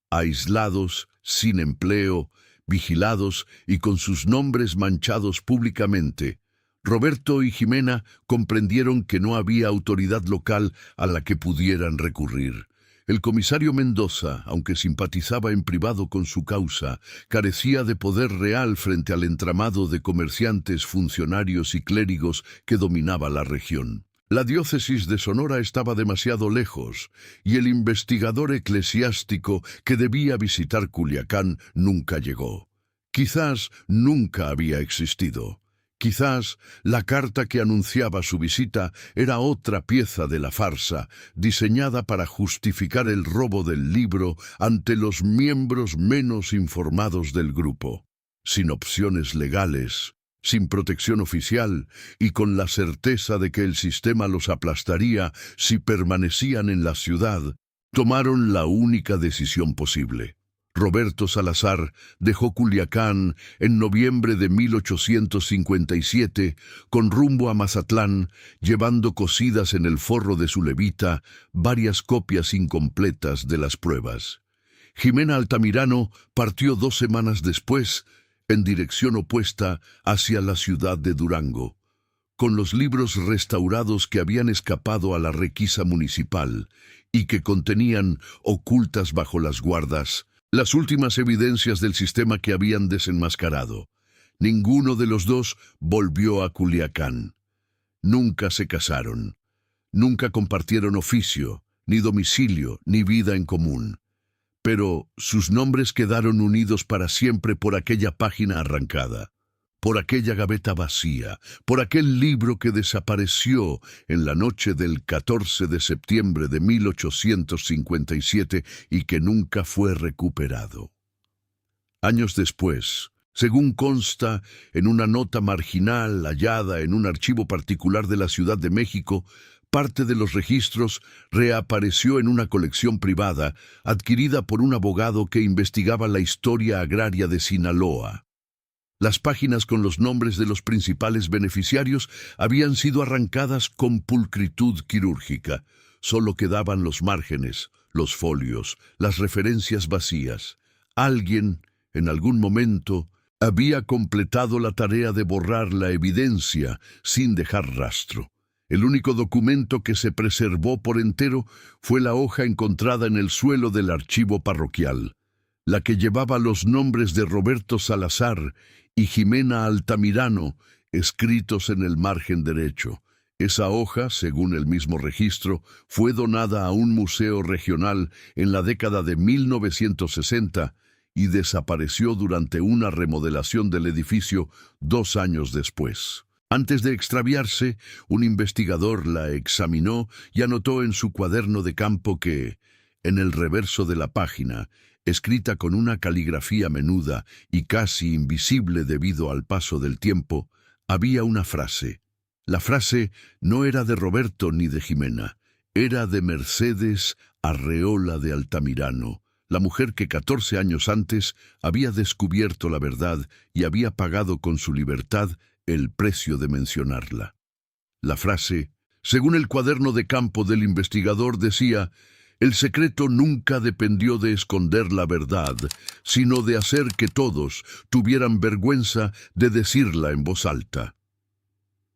Aislados, sin empleo, vigilados y con sus nombres manchados públicamente, Roberto y Jimena comprendieron que no había autoridad local a la que pudieran recurrir. El comisario Mendoza, aunque simpatizaba en privado con su causa, carecía de poder real frente al entramado de comerciantes, funcionarios y clérigos que dominaba la región. La diócesis de Sonora estaba demasiado lejos, y el investigador eclesiástico que debía visitar Culiacán nunca llegó. Quizás nunca había existido. Quizás la carta que anunciaba su visita era otra pieza de la farsa, diseñada para justificar el robo del libro ante los miembros menos informados del grupo. Sin opciones legales, sin protección oficial y con la certeza de que el sistema los aplastaría si permanecían en la ciudad, tomaron la única decisión posible. Roberto Salazar dejó Culiacán en noviembre de 1857 con rumbo a Mazatlán, llevando cosidas en el forro de su levita varias copias incompletas de las pruebas. Jimena Altamirano partió 2 semanas después, en dirección opuesta hacia la ciudad de Durango, con los libros restaurados que habían escapado a la requisa municipal y que contenían, ocultas bajo las guardas, las últimas evidencias del sistema que habían desenmascarado. Ninguno de los dos volvió a Culiacán. Nunca se casaron. Nunca compartieron oficio, ni domicilio, ni vida en común. Pero sus nombres quedaron unidos para siempre por aquella página arrancada, por aquella gaveta vacía, por aquel libro que desapareció en la noche del 14 de septiembre de 1857 y que nunca fue recuperado. Años después, según consta en una nota marginal hallada en un archivo particular de la Ciudad de México, parte de los registros reapareció en una colección privada adquirida por un abogado que investigaba la historia agraria de Sinaloa. Las páginas con los nombres de los principales beneficiarios habían sido arrancadas con pulcritud quirúrgica. Solo quedaban los márgenes, los folios, las referencias vacías. Alguien, en algún momento, había completado la tarea de borrar la evidencia sin dejar rastro. El único documento que se preservó por entero fue la hoja encontrada en el suelo del archivo parroquial, la que llevaba los nombres de Roberto Salazar y Jimena Altamirano escritos en el margen derecho. Esa hoja, según el mismo registro, fue donada a un museo regional en la década de 1960 y desapareció durante una remodelación del edificio 2 años después. Antes de extraviarse, un investigador la examinó y anotó en su cuaderno de campo que, en el reverso de la página, escrita con una caligrafía menuda y casi invisible debido al paso del tiempo, había una frase. La frase no era de Roberto ni de Jimena, era de Mercedes Arreola de Altamirano, la mujer que 14 años antes había descubierto la verdad y había pagado con su libertad el precio de mencionarla. La frase, según el cuaderno de campo del investigador, decía: «El secreto nunca dependió de esconder la verdad, sino de hacer que todos tuvieran vergüenza de decirla en voz alta».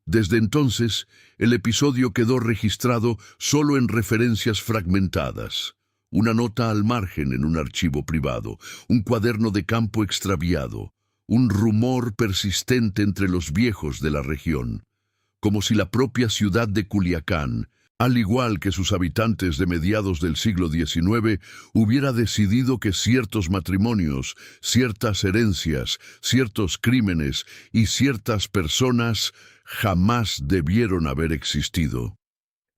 Desde entonces, el episodio quedó registrado solo en referencias fragmentadas. Una nota al margen en un archivo privado, un cuaderno de campo extraviado, un rumor persistente entre los viejos de la región, como si la propia ciudad de Culiacán, al igual que sus habitantes de mediados del siglo XIX, hubiera decidido que ciertos matrimonios, ciertas herencias, ciertos crímenes y ciertas personas jamás debieron haber existido.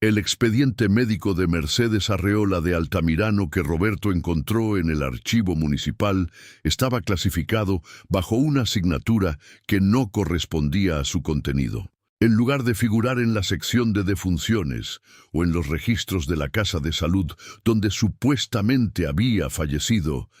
El expediente médico de Mercedes Arreola de Altamirano que Roberto encontró en el archivo municipal estaba clasificado bajo una asignatura que no correspondía a su contenido. En lugar de figurar en la sección de defunciones o en los registros de la Casa de Salud donde supuestamente había fallecido,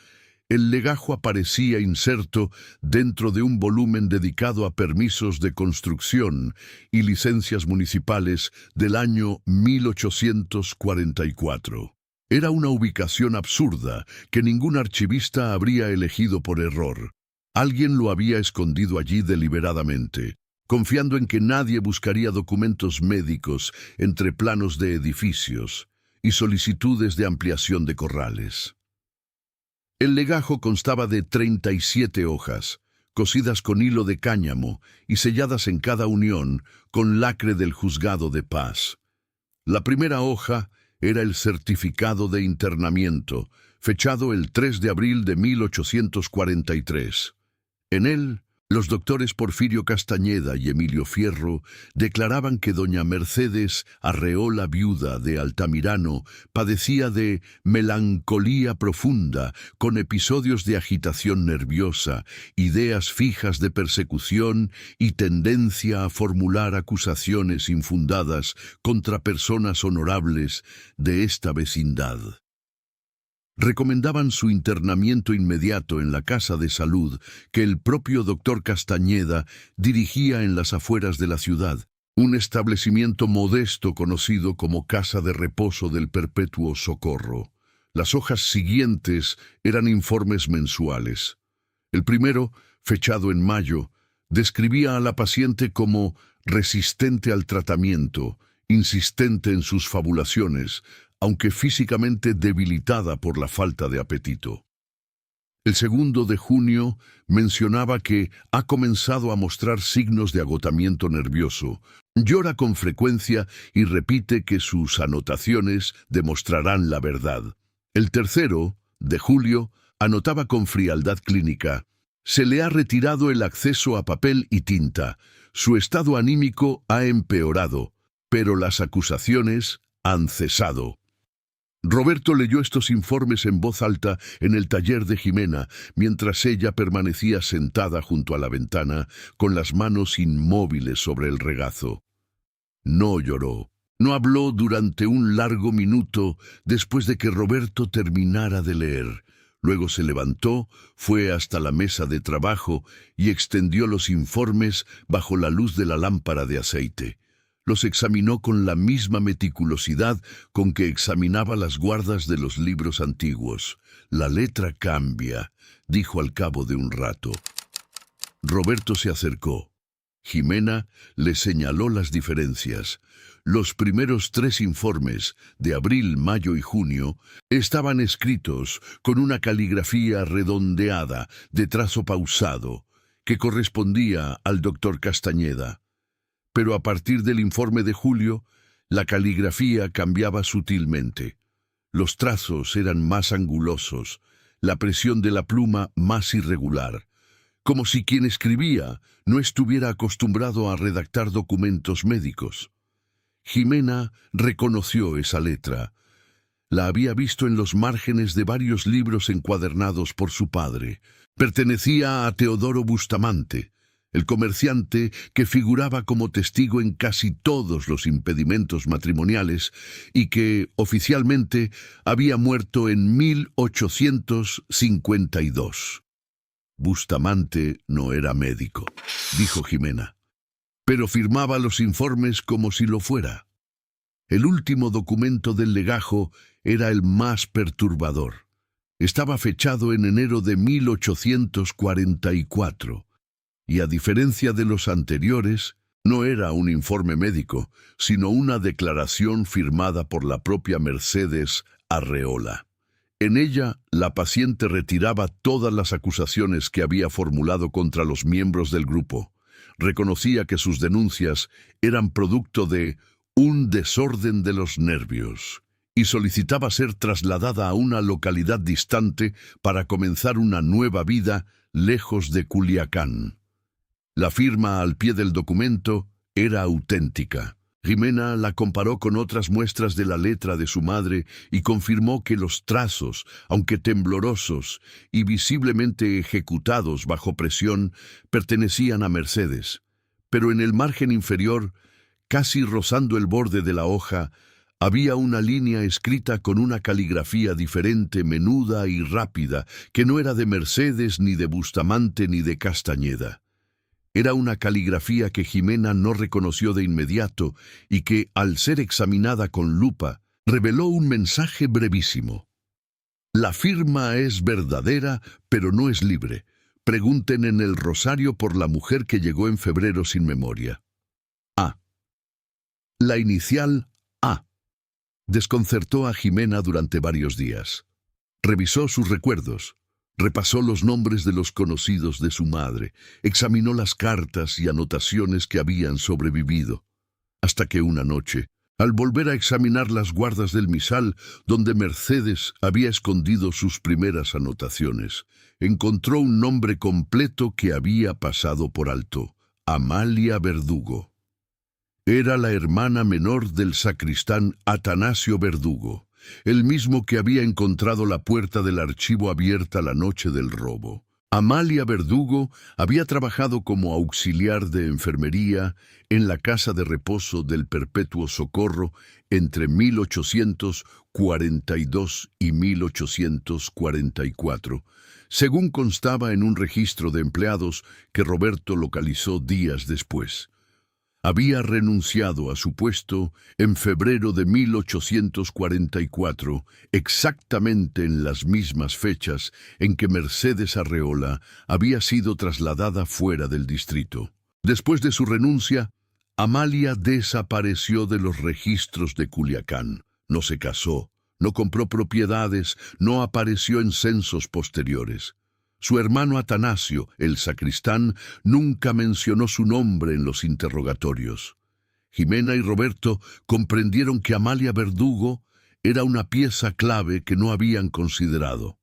el legajo aparecía inserto dentro de un volumen dedicado a permisos de construcción y licencias municipales del año 1844. Era una ubicación absurda que ningún archivista habría elegido por error. Alguien lo había escondido allí deliberadamente, confiando en que nadie buscaría documentos médicos entre planos de edificios y solicitudes de ampliación de corrales. El legajo constaba de 37 hojas, cosidas con hilo de cáñamo y selladas en cada unión con lacre del juzgado de paz. La primera hoja era el certificado de internamiento, fechado el 3 de abril de 1843. En él Los doctores Porfirio Castañeda y Emilio Fierro declaraban que doña Mercedes Arreola, viuda de Altamirano, padecía de melancolía profunda, con episodios de agitación nerviosa, ideas fijas de persecución y tendencia a formular acusaciones infundadas contra personas honorables de esta vecindad. Recomendaban su internamiento inmediato en la casa de salud que el propio doctor Castañeda dirigía en las afueras de la ciudad, un establecimiento modesto conocido como Casa de Reposo del Perpetuo Socorro. Las hojas siguientes eran informes mensuales. El primero, fechado en mayo, describía a la paciente como resistente al tratamiento, insistente en sus fabulaciones, aunque físicamente debilitada por la falta de apetito. El segundo, de junio, mencionaba que ha comenzado a mostrar signos de agotamiento nervioso, llora con frecuencia y repite que sus anotaciones demostrarán la verdad. El tercero, de julio, anotaba con frialdad clínica: se le ha retirado el acceso a papel y tinta, su estado anímico ha empeorado, pero las acusaciones han cesado. Roberto leyó estos informes en voz alta en el taller de Jimena, mientras ella permanecía sentada junto a la ventana, con las manos inmóviles sobre el regazo. No lloró, no habló durante un largo minuto después de que Roberto terminara de leer. Luego se levantó, fue hasta la mesa de trabajo y extendió los informes bajo la luz de la lámpara de aceite. Los examinó con la misma meticulosidad con que examinaba las guardas de los libros antiguos. La letra cambia, dijo al cabo de un rato. Roberto se acercó. Jimena le señaló las diferencias. Los primeros 3 informes, de abril, mayo y junio, estaban escritos con una caligrafía redondeada, de trazo pausado, que correspondía al doctor Castañeda. Pero a partir del informe de julio, la caligrafía cambiaba sutilmente. Los trazos eran más angulosos, la presión de la pluma más irregular, como si quien escribía no estuviera acostumbrado a redactar documentos médicos. Jimena reconoció esa letra. La había visto en los márgenes de varios libros encuadernados por su padre. Pertenecía a Teodoro Bustamante, el comerciante que figuraba como testigo en casi todos los impedimentos matrimoniales y que, oficialmente, había muerto en 1852. Bustamante no era médico, dijo Jimena, pero firmaba los informes como si lo fuera. El último documento del legajo era el más perturbador. Estaba fechado en enero de 1844. Y a diferencia de los anteriores, no era un informe médico, sino una declaración firmada por la propia Mercedes Arreola. En ella, la paciente retiraba todas las acusaciones que había formulado contra los miembros del grupo. Reconocía que sus denuncias eran producto de un desorden de los nervios y solicitaba ser trasladada a una localidad distante para comenzar una nueva vida lejos de Culiacán. La firma al pie del documento era auténtica. Jimena la comparó con otras muestras de la letra de su madre y confirmó que los trazos, aunque temblorosos y visiblemente ejecutados bajo presión, pertenecían a Mercedes. Pero en el margen inferior, casi rozando el borde de la hoja, había una línea escrita con una caligrafía diferente, menuda y rápida, que no era de Mercedes, ni de Bustamante, ni de Castañeda. Era una caligrafía que Jimena no reconoció de inmediato y que, al ser examinada con lupa, reveló un mensaje brevísimo. La firma es verdadera, pero no es libre. Pregunten en el rosario por la mujer que llegó en febrero sin memoria. A. La inicial A. Desconcertó a Jimena durante varios días. Revisó sus recuerdos. Repasó los nombres de los conocidos de su madre, examinó las cartas y anotaciones que habían sobrevivido, hasta que una noche, Al volver a examinar las guardas del misal, donde Mercedes había escondido sus primeras anotaciones, encontró un nombre completo que había pasado por alto: Amalia Verdugo. Era la hermana menor del sacristán Atanasio Verdugo, el mismo que había encontrado la puerta del archivo abierta la noche del robo. Amalia Verdugo había trabajado como auxiliar de enfermería en la casa de reposo del Perpetuo Socorro entre 1842 y 1844, según constaba en un registro de empleados que Roberto localizó días después. Había renunciado a su puesto en febrero de 1844, exactamente en las mismas fechas en que Mercedes Arreola había sido trasladada fuera del distrito. Después de su renuncia, Amalia desapareció de los registros de Culiacán. No se casó, no compró propiedades, no apareció en censos posteriores. Su hermano Atanasio, el sacristán, nunca mencionó su nombre en los interrogatorios. Jimena y Roberto comprendieron que Amalia Verdugo era una pieza clave que no habían considerado.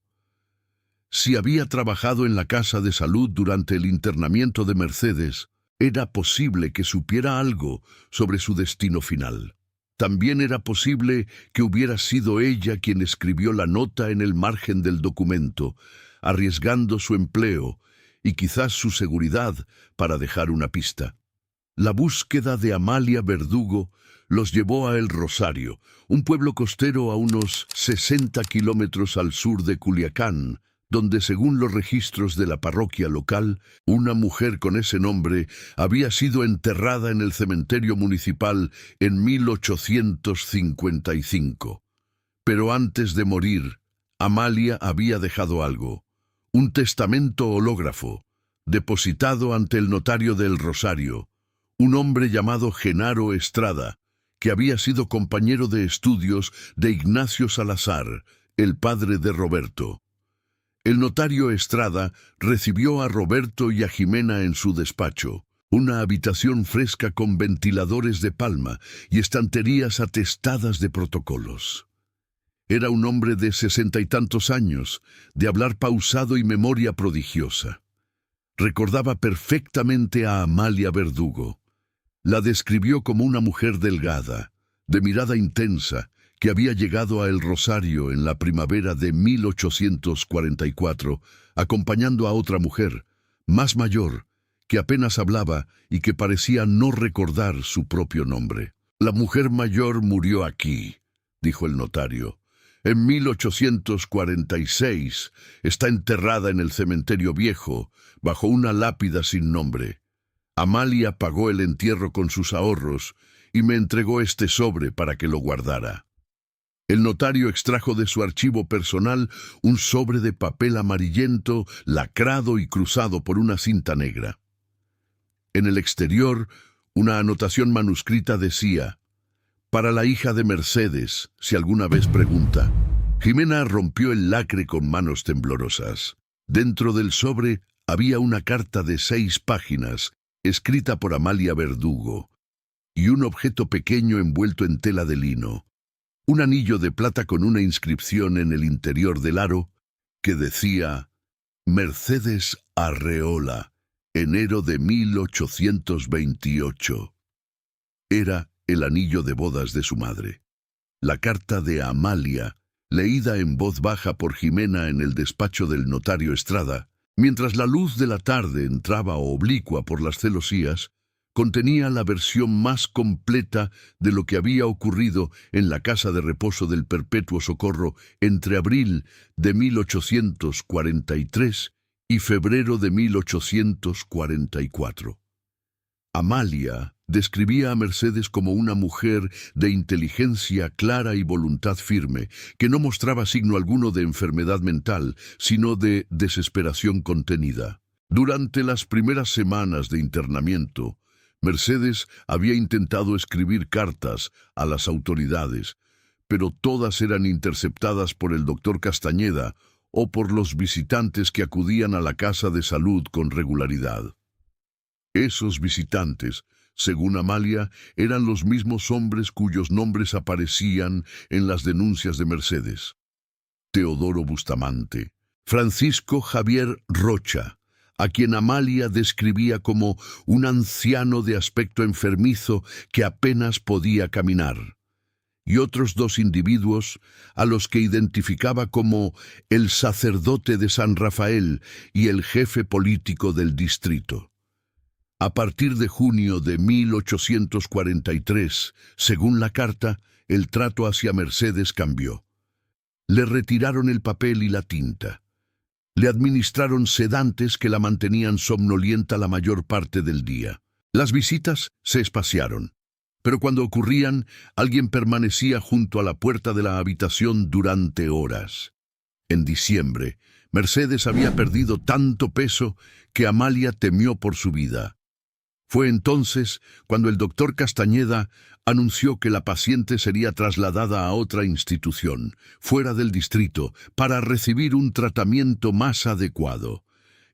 Si había trabajado en la casa de salud durante el internamiento de Mercedes, era posible que supiera algo sobre su destino final. También era posible que hubiera sido ella quien escribió la nota en el margen del documento, arriesgando su empleo y quizás su seguridad para dejar una pista. La búsqueda de Amalia Verdugo los llevó a El Rosario, un pueblo costero a unos 60 kilómetros al sur de Culiacán, donde, según los registros de la parroquia local, una mujer con ese nombre había sido enterrada en el cementerio municipal en 1855. Pero antes de morir, Amalia había dejado algo: un testamento hológrafo, depositado ante el notario del Rosario, un hombre llamado Genaro Estrada, que había sido compañero de estudios de Ignacio Salazar, el padre de Roberto. El notario Estrada recibió a Roberto y a Jimena en su despacho, una habitación fresca con ventiladores de palma y estanterías atestadas de protocolos. Era un hombre de 60 y tantos años, de hablar pausado y memoria prodigiosa. Recordaba perfectamente a Amalia Verdugo. La describió como una mujer delgada, de mirada intensa, que había llegado a El Rosario en la primavera de 1844, acompañando a otra mujer, más mayor, que apenas hablaba y que parecía no recordar su propio nombre. «La mujer mayor murió aquí», dijo el notario. «En 1846 está enterrada en el cementerio viejo, bajo una lápida sin nombre. Amalia pagó el entierro con sus ahorros y me entregó este sobre para que lo guardara». El notario extrajo de su archivo personal un sobre de papel amarillento, lacrado y cruzado por una cinta negra. En el exterior, una anotación manuscrita decía: «Para la hija de Mercedes, si alguna vez pregunta». Jimena rompió el lacre con manos temblorosas. Dentro del sobre había una carta de 6 páginas, escrita por Amalia Verdugo, y un objeto pequeño envuelto en tela de lino. Un anillo de plata con una inscripción en el interior del aro que decía: «Mercedes Arreola, enero de 1828». Era el anillo de bodas de su madre. La carta de Amalia, leída en voz baja por Jimena en el despacho del notario Estrada, mientras la luz de la tarde entraba oblicua por las celosías, contenía la versión más completa de lo que había ocurrido en la casa de reposo del Perpetuo Socorro entre abril de 1843 y febrero de 1844. Amalia describía a Mercedes como una mujer de inteligencia clara y voluntad firme, que no mostraba signo alguno de enfermedad mental, sino de desesperación contenida. Durante las primeras semanas de internamiento, Mercedes había intentado escribir cartas a las autoridades, pero todas eran interceptadas por el doctor Castañeda o por los visitantes que acudían a la casa de salud con regularidad. Esos visitantes Según Amalia, eran los mismos hombres cuyos nombres aparecían en las denuncias de Mercedes: Teodoro Bustamante, Francisco Javier Rocha, a quien Amalia describía como un anciano de aspecto enfermizo que apenas podía caminar, y otros dos individuos a los que identificaba como el sacerdote de San Rafael y el jefe político del distrito. A partir de junio de 1843, según la carta, el trato hacia Mercedes cambió. Le retiraron el papel y la tinta. Le administraron sedantes que la mantenían somnolienta la mayor parte del día. Las visitas se espaciaron, pero cuando ocurrían, alguien permanecía junto a la puerta de la habitación durante horas. En diciembre, Mercedes había perdido tanto peso que Amalia temió por su vida. Fue entonces cuando el doctor Castañeda anunció que la paciente sería trasladada a otra institución, fuera del distrito, para recibir un tratamiento más adecuado.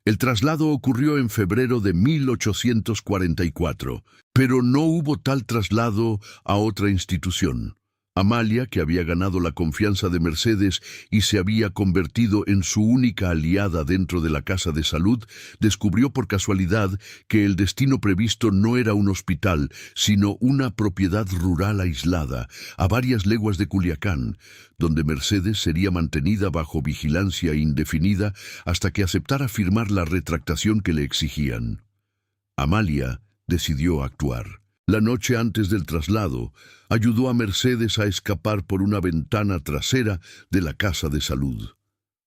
El traslado ocurrió en febrero de 1844, pero no hubo tal traslado a otra institución. Amalia, que había ganado la confianza de Mercedes y se había convertido en su única aliada dentro de la casa de salud, descubrió por casualidad que el destino previsto no era un hospital, sino una propiedad rural aislada, a varias leguas de Culiacán, donde Mercedes sería mantenida bajo vigilancia indefinida hasta que aceptara firmar la retractación que le exigían. Amalia decidió actuar. La noche antes del traslado, ayudó a Mercedes a escapar por una ventana trasera de la casa de salud.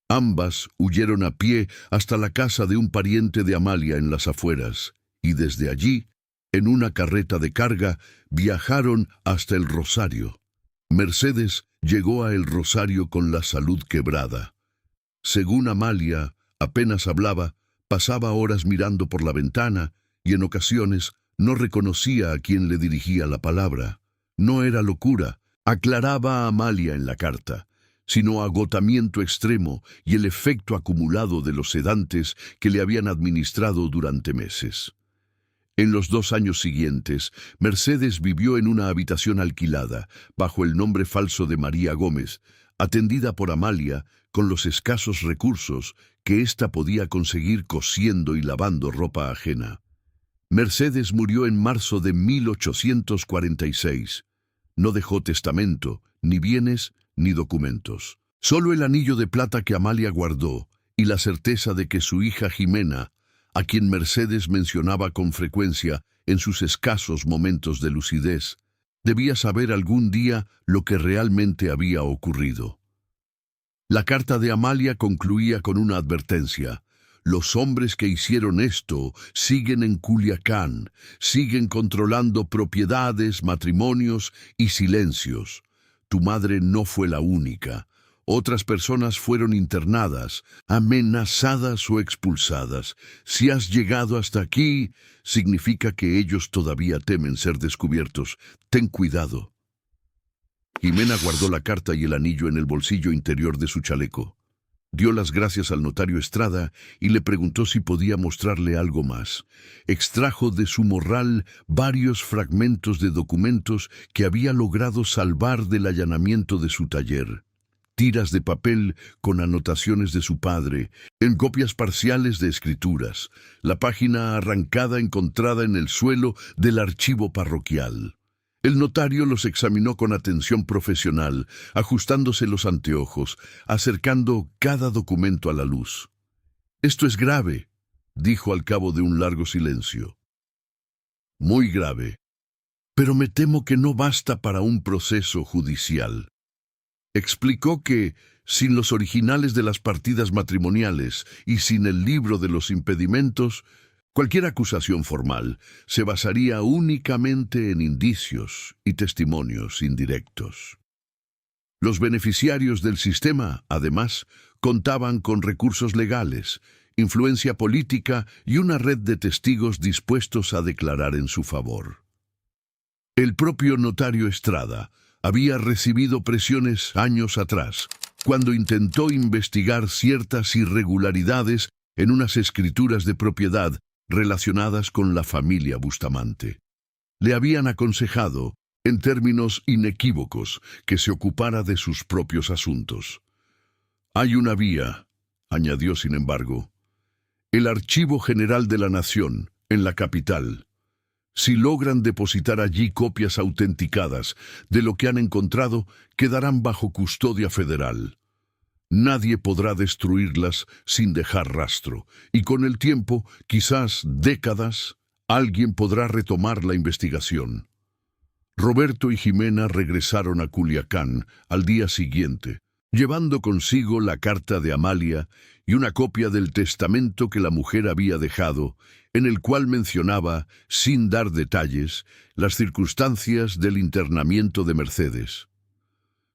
Ambas huyeron a pie hasta la casa de un pariente de Amalia en las afueras, y desde allí, en una carreta de carga, viajaron hasta El Rosario. Mercedes llegó a El Rosario con la salud quebrada. Según Amalia, apenas hablaba, pasaba horas mirando por la ventana y en ocasiones no reconocía a quien le dirigía la palabra. No era locura, aclaraba Amalia en la carta, sino agotamiento extremo y el efecto acumulado de los sedantes que le habían administrado durante meses. En los 2 años siguientes, Mercedes vivió en una habitación alquilada, bajo el nombre falso de María Gómez, atendida por Amalia con los escasos recursos que ésta podía conseguir cosiendo y lavando ropa ajena. Mercedes murió en marzo de 1846. No dejó testamento, ni bienes, ni documentos. Solo el anillo de plata que Amalia guardó y la certeza de que su hija Jimena, a quien Mercedes mencionaba con frecuencia en sus escasos momentos de lucidez, debía saber algún día lo que realmente había ocurrido. La carta de Amalia concluía con una advertencia: los hombres que hicieron esto siguen en Culiacán, siguen controlando propiedades, matrimonios y silencios. Tu madre no fue la única. Otras personas fueron internadas, amenazadas o expulsadas. Si has llegado hasta aquí, significa que ellos todavía temen ser descubiertos. Ten cuidado. Jimena guardó la carta y el anillo en el bolsillo interior de su chaleco. Dio las gracias al notario Estrada y le preguntó si podía mostrarle algo más. Extrajo de su morral varios fragmentos de documentos que había logrado salvar del allanamiento de su taller. Tiras de papel con anotaciones de su padre, en copias parciales de escrituras, la página arrancada encontrada en el suelo del archivo parroquial. El notario los examinó con atención profesional, ajustándose los anteojos, acercando cada documento a la luz. «Esto es grave», dijo al cabo de un largo silencio. «Muy grave. Pero me temo que no basta para un proceso judicial». Explicó que, sin los originales de las partidas matrimoniales y sin el libro de los impedimentos, cualquier acusación formal se basaría únicamente en indicios y testimonios indirectos. Los beneficiarios del sistema, además, contaban con recursos legales, influencia política y una red de testigos dispuestos a declarar en su favor. El propio notario Estrada había recibido presiones años atrás, cuando intentó investigar ciertas irregularidades en unas escrituras de propiedad relacionadas con la familia Bustamante. Le habían aconsejado, en términos inequívocos, que se ocupara de sus propios asuntos. Hay una vía, añadió sin embargo, el Archivo General de la Nación, en la capital. Si logran depositar allí copias autenticadas de lo que han encontrado, quedarán bajo custodia federal. Nadie podrá destruirlas sin dejar rastro, y con el tiempo, quizás décadas, alguien podrá retomar la investigación. Roberto y Jimena regresaron a Culiacán al día siguiente, llevando consigo la carta de Amalia y una copia del testamento que la mujer había dejado, en el cual mencionaba, sin dar detalles, las circunstancias del internamiento de Mercedes.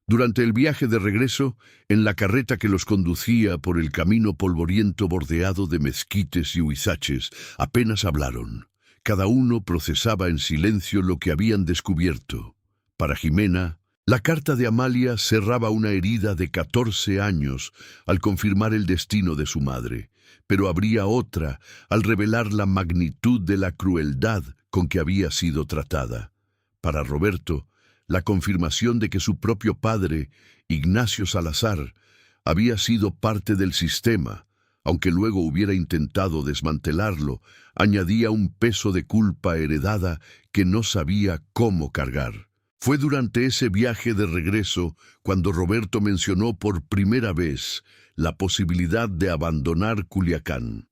Durante el viaje de regreso, en la carreta que los conducía por el camino polvoriento bordeado de mezquites y huizaches, apenas hablaron. Cada uno procesaba en silencio lo que habían descubierto. Para Jimena, la carta de Amalia cerraba una herida de 14 años al confirmar el destino de su madre, pero habría otra al revelar la magnitud de la crueldad con que había sido tratada. Para Roberto, la confirmación de que su propio padre, Ignacio Salazar, había sido parte del sistema, aunque luego hubiera intentado desmantelarlo, añadía un peso de culpa heredada que no sabía cómo cargar. Fue durante ese viaje de regreso cuando Roberto mencionó por primera vez la posibilidad de abandonar Culiacán.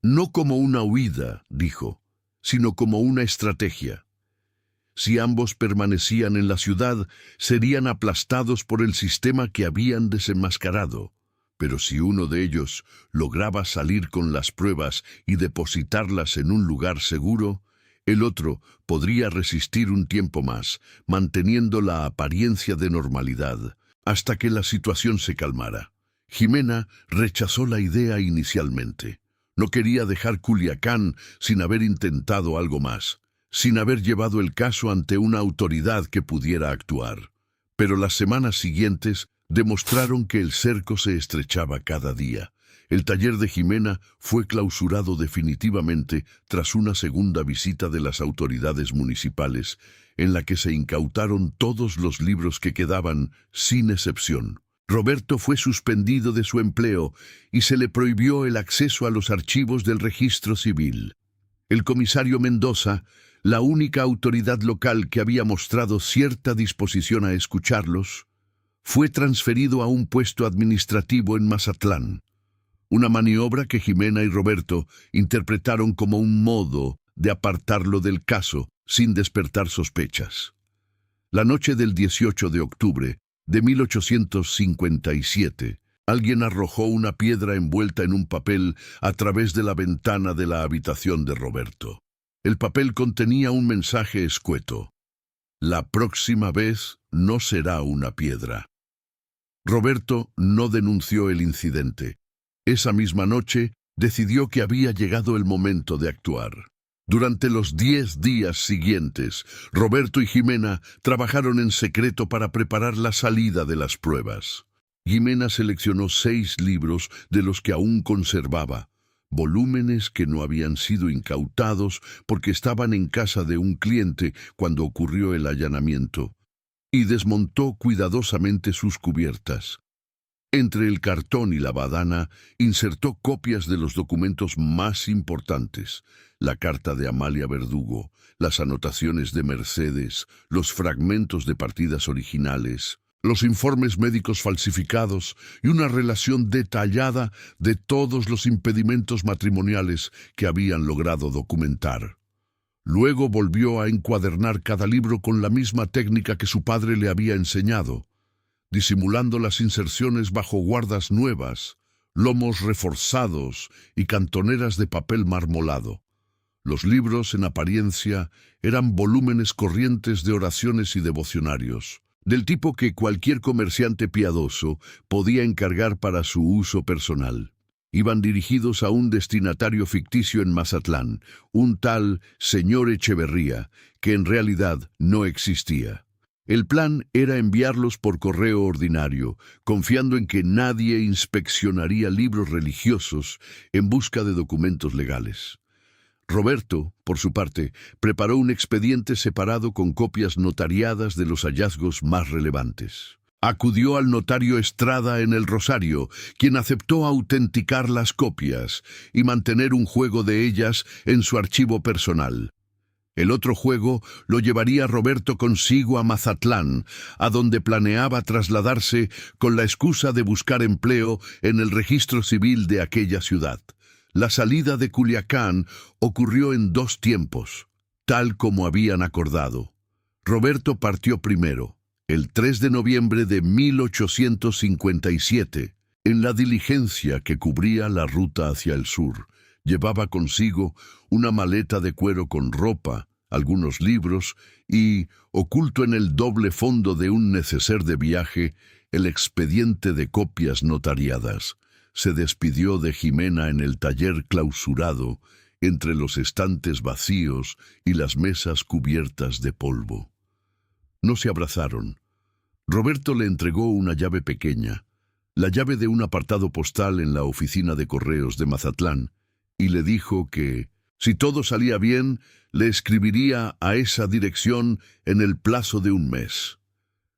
No como una huida, dijo, sino como una estrategia. Si ambos permanecían en la ciudad, serían aplastados por el sistema que habían desenmascarado. Pero si uno de ellos lograba salir con las pruebas y depositarlas en un lugar seguro, el otro podría resistir un tiempo más, manteniendo la apariencia de normalidad, hasta que la situación se calmara. Jimena rechazó la idea inicialmente. No quería dejar Culiacán sin haber intentado algo más, sin haber llevado el caso ante una autoridad que pudiera actuar. Pero las semanas siguientes demostraron que el cerco se estrechaba cada día. El taller de Jimena fue clausurado definitivamente tras una segunda visita de las autoridades municipales, en la que se incautaron todos los libros que quedaban, sin excepción. Roberto fue suspendido de su empleo y se le prohibió el acceso a los archivos del registro civil. El comisario Mendoza, la única autoridad local que había mostrado cierta disposición a escucharlos, fue transferido a un puesto administrativo en Mazatlán. Una maniobra que Jimena y Roberto interpretaron como un modo de apartarlo del caso sin despertar sospechas. La noche del 18 de octubre de 1857, alguien arrojó una piedra envuelta en un papel a través de la ventana de la habitación de Roberto. El papel contenía un mensaje escueto: «La próxima vez no será una piedra». Roberto no denunció el incidente. Esa misma noche decidió que había llegado el momento de actuar. Durante los 10 días siguientes, Roberto y Jimena trabajaron en secreto para preparar la salida de las pruebas. Jimena seleccionó 6 libros de los que aún conservaba, volúmenes que no habían sido incautados porque estaban en casa de un cliente cuando ocurrió el allanamiento, y desmontó cuidadosamente sus cubiertas. Entre el cartón y la badana insertó copias de los documentos más importantes: la carta de Amalia Verdugo, las anotaciones de Mercedes, los fragmentos de partidas originales, los informes médicos falsificados y una relación detallada de todos los impedimentos matrimoniales que habían logrado documentar. Luego volvió a encuadernar cada libro con la misma técnica que su padre le había enseñado, disimulando las inserciones bajo guardas nuevas, lomos reforzados y cantoneras de papel marmolado. Los libros, en apariencia, eran volúmenes corrientes de oraciones y devocionarios, del tipo que cualquier comerciante piadoso podía encargar para su uso personal. Iban dirigidos a un destinatario ficticio en Mazatlán, un tal señor Echeverría, que en realidad no existía. El plan era enviarlos por correo ordinario, confiando en que nadie inspeccionaría libros religiosos en busca de documentos legales. Roberto, por su parte, preparó un expediente separado con copias notariadas de los hallazgos más relevantes. Acudió al notario Estrada en el Rosario, quien aceptó autenticar las copias y mantener un juego de ellas en su archivo personal. El otro juego lo llevaría Roberto consigo a Mazatlán, a donde planeaba trasladarse con la excusa de buscar empleo en el registro civil de aquella ciudad. La salida de Culiacán ocurrió en 2 tiempos, tal como habían acordado. Roberto partió primero, el 3 de noviembre de 1857, en la diligencia que cubría la ruta hacia el sur. Llevaba consigo una maleta de cuero con ropa, algunos libros y, oculto en el doble fondo de un neceser de viaje, el expediente de copias notariadas. Se despidió de Jimena en el taller clausurado, entre los estantes vacíos y las mesas cubiertas de polvo. No se abrazaron. Roberto le entregó una llave pequeña, la llave de un apartado postal en la oficina de correos de Mazatlán, y le dijo que, si todo salía bien, le escribiría a esa dirección en el plazo de 1 mes.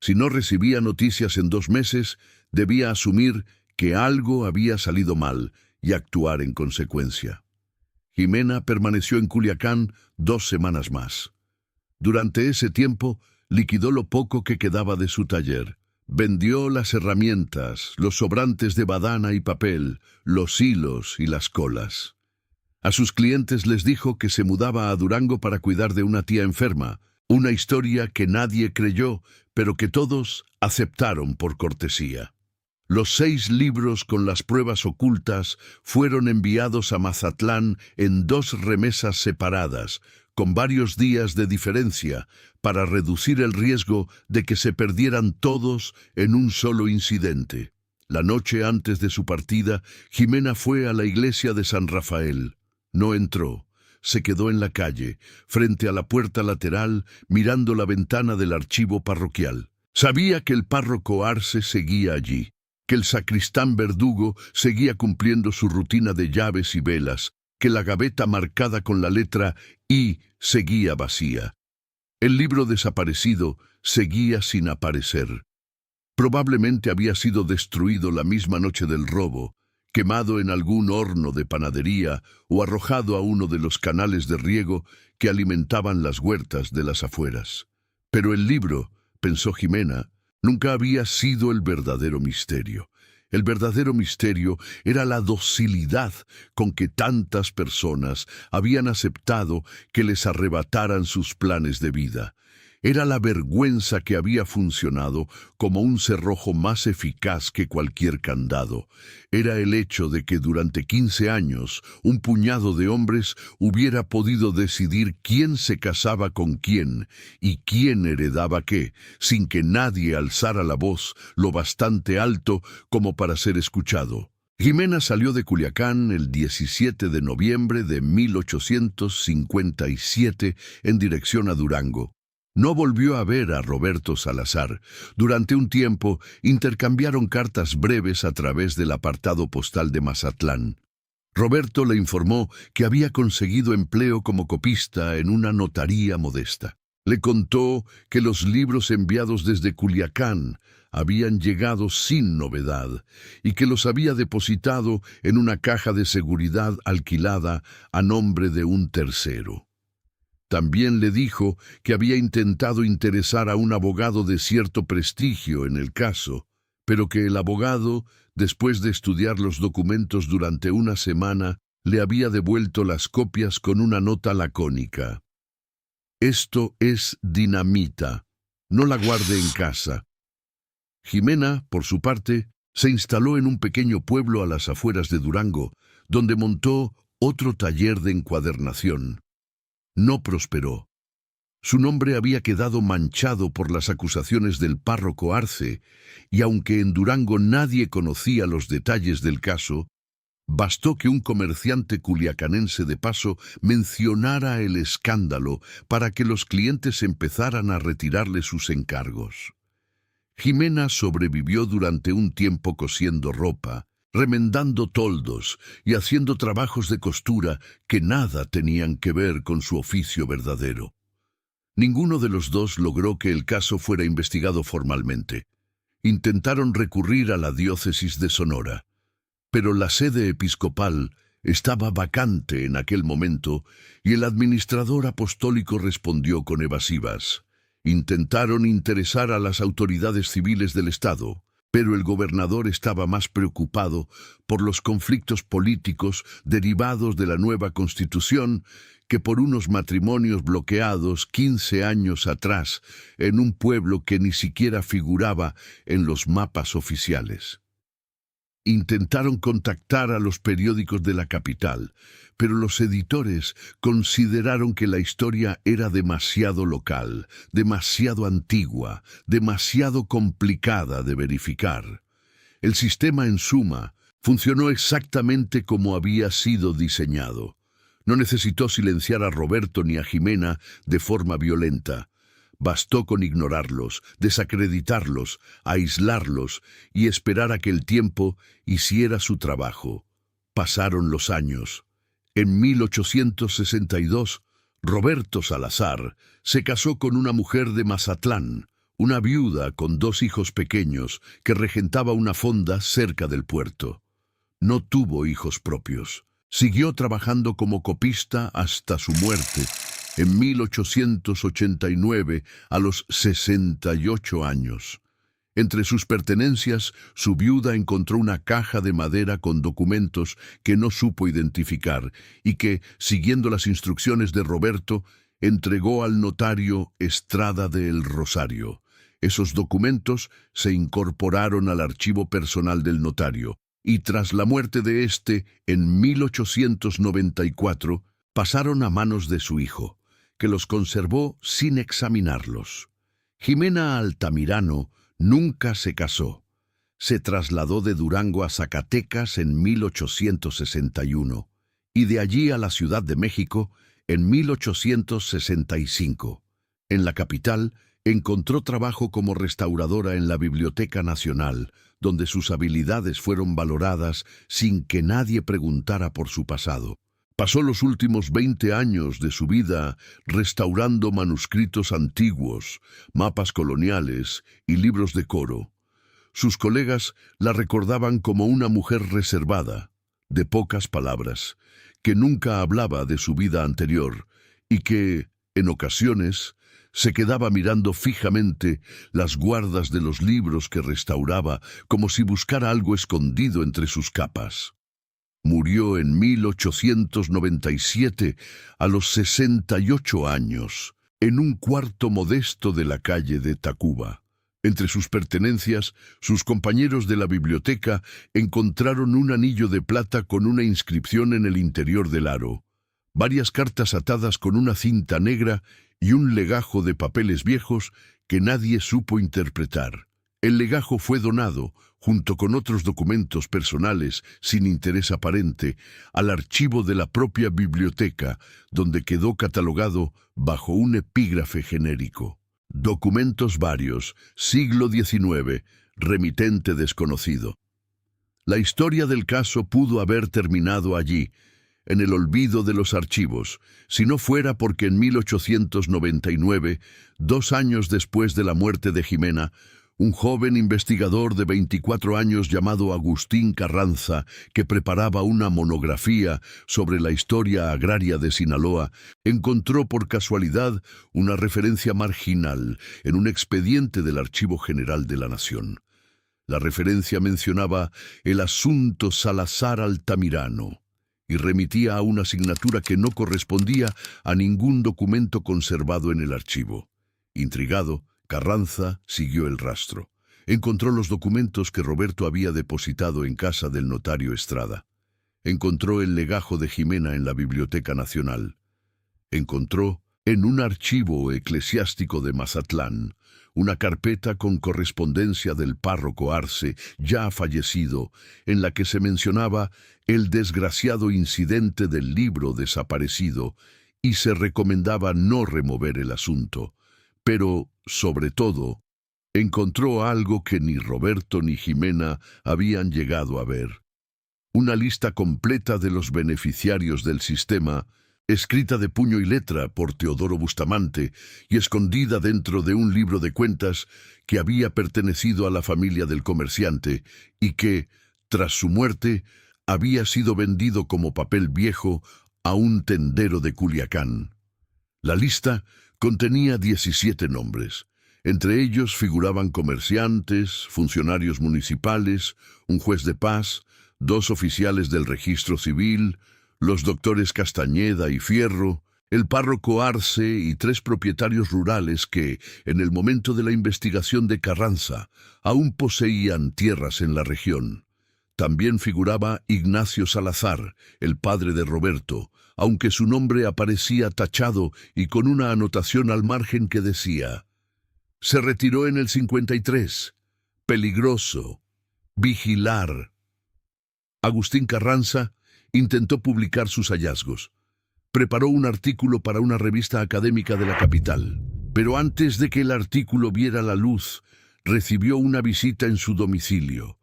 Si no recibía noticias en 2 meses, debía asumir que algo había salido mal y actuar en consecuencia. Jimena permaneció en Culiacán 2 semanas más. Durante ese tiempo, liquidó lo poco que quedaba de su taller. Vendió las herramientas, los sobrantes de badana y papel, los hilos y las colas. A sus clientes les dijo que se mudaba a Durango para cuidar de una tía enferma, una historia que nadie creyó, pero que todos aceptaron por cortesía. Los 6 libros con las pruebas ocultas fueron enviados a Mazatlán en 2 remesas separadas, con varios días de diferencia, para reducir el riesgo de que se perdieran todos en un solo incidente. La noche antes de su partida, Jimena fue a la iglesia de San Rafael. No entró. Se quedó en la calle, frente a la puerta lateral, mirando la ventana del archivo parroquial. Sabía que el párroco Arce seguía allí, que el sacristán Verdugo seguía cumpliendo su rutina de llaves y velas, que la gaveta marcada con la letra I seguía vacía. El libro desaparecido seguía sin aparecer. Probablemente había sido destruido la misma noche del robo, quemado en algún horno de panadería o arrojado a uno de los canales de riego que alimentaban las huertas de las afueras. Pero el libro, pensó Jimena, nunca había sido el verdadero misterio. El verdadero misterio era la docilidad con que tantas personas habían aceptado que les arrebataran sus planes de vida. Era la vergüenza que había funcionado como un cerrojo más eficaz que cualquier candado. Era el hecho de que durante 15 años un puñado de hombres hubiera podido decidir quién se casaba con quién y quién heredaba qué, sin que nadie alzara la voz lo bastante alto como para ser escuchado. Jimena salió de Culiacán el 17 de noviembre de 1857 en dirección a Durango. No volvió a ver a Roberto Salazar. Durante un tiempo intercambiaron cartas breves a través del apartado postal de Mazatlán. Roberto le informó que había conseguido empleo como copista en una notaría modesta. Le contó que los libros enviados desde Culiacán habían llegado sin novedad y que los había depositado en una caja de seguridad alquilada a nombre de un tercero. También le dijo que había intentado interesar a un abogado de cierto prestigio en el caso, pero que el abogado, después de estudiar los documentos durante una semana, le había devuelto las copias con una nota lacónica. Esto es dinamita. No la guarde en casa. Jimena, por su parte, se instaló en un pequeño pueblo a las afueras de Durango, donde montó otro taller de encuadernación. No prosperó. Su nombre había quedado manchado por las acusaciones del párroco Arce, y aunque en Durango nadie conocía los detalles del caso, bastó que un comerciante culiacanense de paso mencionara el escándalo para que los clientes empezaran a retirarle sus encargos. Jimena sobrevivió durante un tiempo cosiendo ropa, remendando toldos y haciendo trabajos de costura que nada tenían que ver con su oficio verdadero. Ninguno de los dos logró que el caso fuera investigado formalmente. Intentaron recurrir a la diócesis de Sonora, pero la sede episcopal estaba vacante en aquel momento y el administrador apostólico respondió con evasivas. Intentaron interesar a las autoridades civiles del Estado, pero el gobernador estaba más preocupado por los conflictos políticos derivados de la nueva Constitución que por unos matrimonios bloqueados 15 años atrás en un pueblo que ni siquiera figuraba en los mapas oficiales. Intentaron contactar a los periódicos de la capital, pero los editores consideraron que la historia era demasiado local, demasiado antigua, demasiado complicada de verificar. El sistema, en suma, funcionó exactamente como había sido diseñado. No necesitó silenciar a Roberto ni a Jimena de forma violenta. Bastó con ignorarlos, desacreditarlos, aislarlos y esperar a que el tiempo hiciera su trabajo. Pasaron los años. En 1862, Roberto Salazar se casó con una mujer de Mazatlán, una viuda con 2 hijos pequeños que regentaba una fonda cerca del puerto. No tuvo hijos propios. Siguió trabajando como copista hasta su muerte, en 1889, a los 68 años. Entre sus pertenencias, su viuda encontró una caja de madera con documentos que no supo identificar y que, siguiendo las instrucciones de Roberto, entregó al notario Estrada de El Rosario. Esos documentos se incorporaron al archivo personal del notario y tras la muerte de éste, en 1894, pasaron a manos de su hijo, que los conservó sin examinarlos. Jimena Altamirano nunca se casó. Se trasladó de Durango a Zacatecas en 1861 y de allí a la Ciudad de México en 1865. En la capital encontró trabajo como restauradora en la Biblioteca Nacional, donde sus habilidades fueron valoradas sin que nadie preguntara por su pasado. Pasó los últimos 20 años de su vida restaurando manuscritos antiguos, mapas coloniales y libros de coro. Sus colegas la recordaban como una mujer reservada, de pocas palabras, que nunca hablaba de su vida anterior y que, en ocasiones, se quedaba mirando fijamente las guardas de los libros que restauraba como si buscara algo escondido entre sus capas. Murió en 1897 a los 68 años, en un cuarto modesto de la calle de Tacuba. Entre sus pertenencias, sus compañeros de la biblioteca encontraron un anillo de plata con una inscripción en el interior del aro, varias cartas atadas con una cinta negra y un legajo de papeles viejos que nadie supo interpretar. El legajo fue donado, junto con otros documentos personales sin interés aparente, al archivo de la propia biblioteca, donde quedó catalogado bajo un epígrafe genérico. Documentos varios, siglo XIX, remitente desconocido. La historia del caso pudo haber terminado allí, en el olvido de los archivos, si no fuera porque en 1899, 2 años después de la muerte de Jimena, un joven investigador de 24 años llamado Agustín Carranza, que preparaba una monografía sobre la historia agraria de Sinaloa, encontró por casualidad una referencia marginal en un expediente del Archivo General de la Nación. La referencia mencionaba el asunto Salazar Altamirano y remitía a una asignatura que no correspondía a ningún documento conservado en el archivo. Intrigado, Carranza siguió el rastro. Encontró los documentos que Roberto había depositado en casa del notario Estrada. Encontró el legajo de Jimena en la Biblioteca Nacional. Encontró, en un archivo eclesiástico de Mazatlán, una carpeta con correspondencia del párroco Arce, ya fallecido, en la que se mencionaba el desgraciado incidente del libro desaparecido y se recomendaba no remover el asunto. Pero, sobre todo, encontró algo que ni Roberto ni Jimena habían llegado a ver. una lista completa de los beneficiarios del sistema, escrita de puño y letra por Teodoro Bustamante y escondida dentro de un libro de cuentas que había pertenecido a la familia del comerciante y que, tras su muerte, había sido vendido como papel viejo a un tendero de Culiacán. La lista contenía 17 nombres. Entre ellos figuraban comerciantes, funcionarios municipales, un juez de paz, 2 oficiales del registro civil, los doctores Castañeda y Fierro, el párroco Arce y 3 propietarios rurales que, en el momento de la investigación de Carranza, aún poseían tierras en la región. También figuraba Ignacio Salazar, el padre de Roberto, aunque su nombre aparecía tachado y con una anotación al margen que decía: se retiró en el 53. Peligroso. Vigilar. Agustín Carranza intentó publicar sus hallazgos. Preparó un artículo para una revista académica de la capital. Pero antes de que el artículo viera la luz, recibió una visita en su domicilio.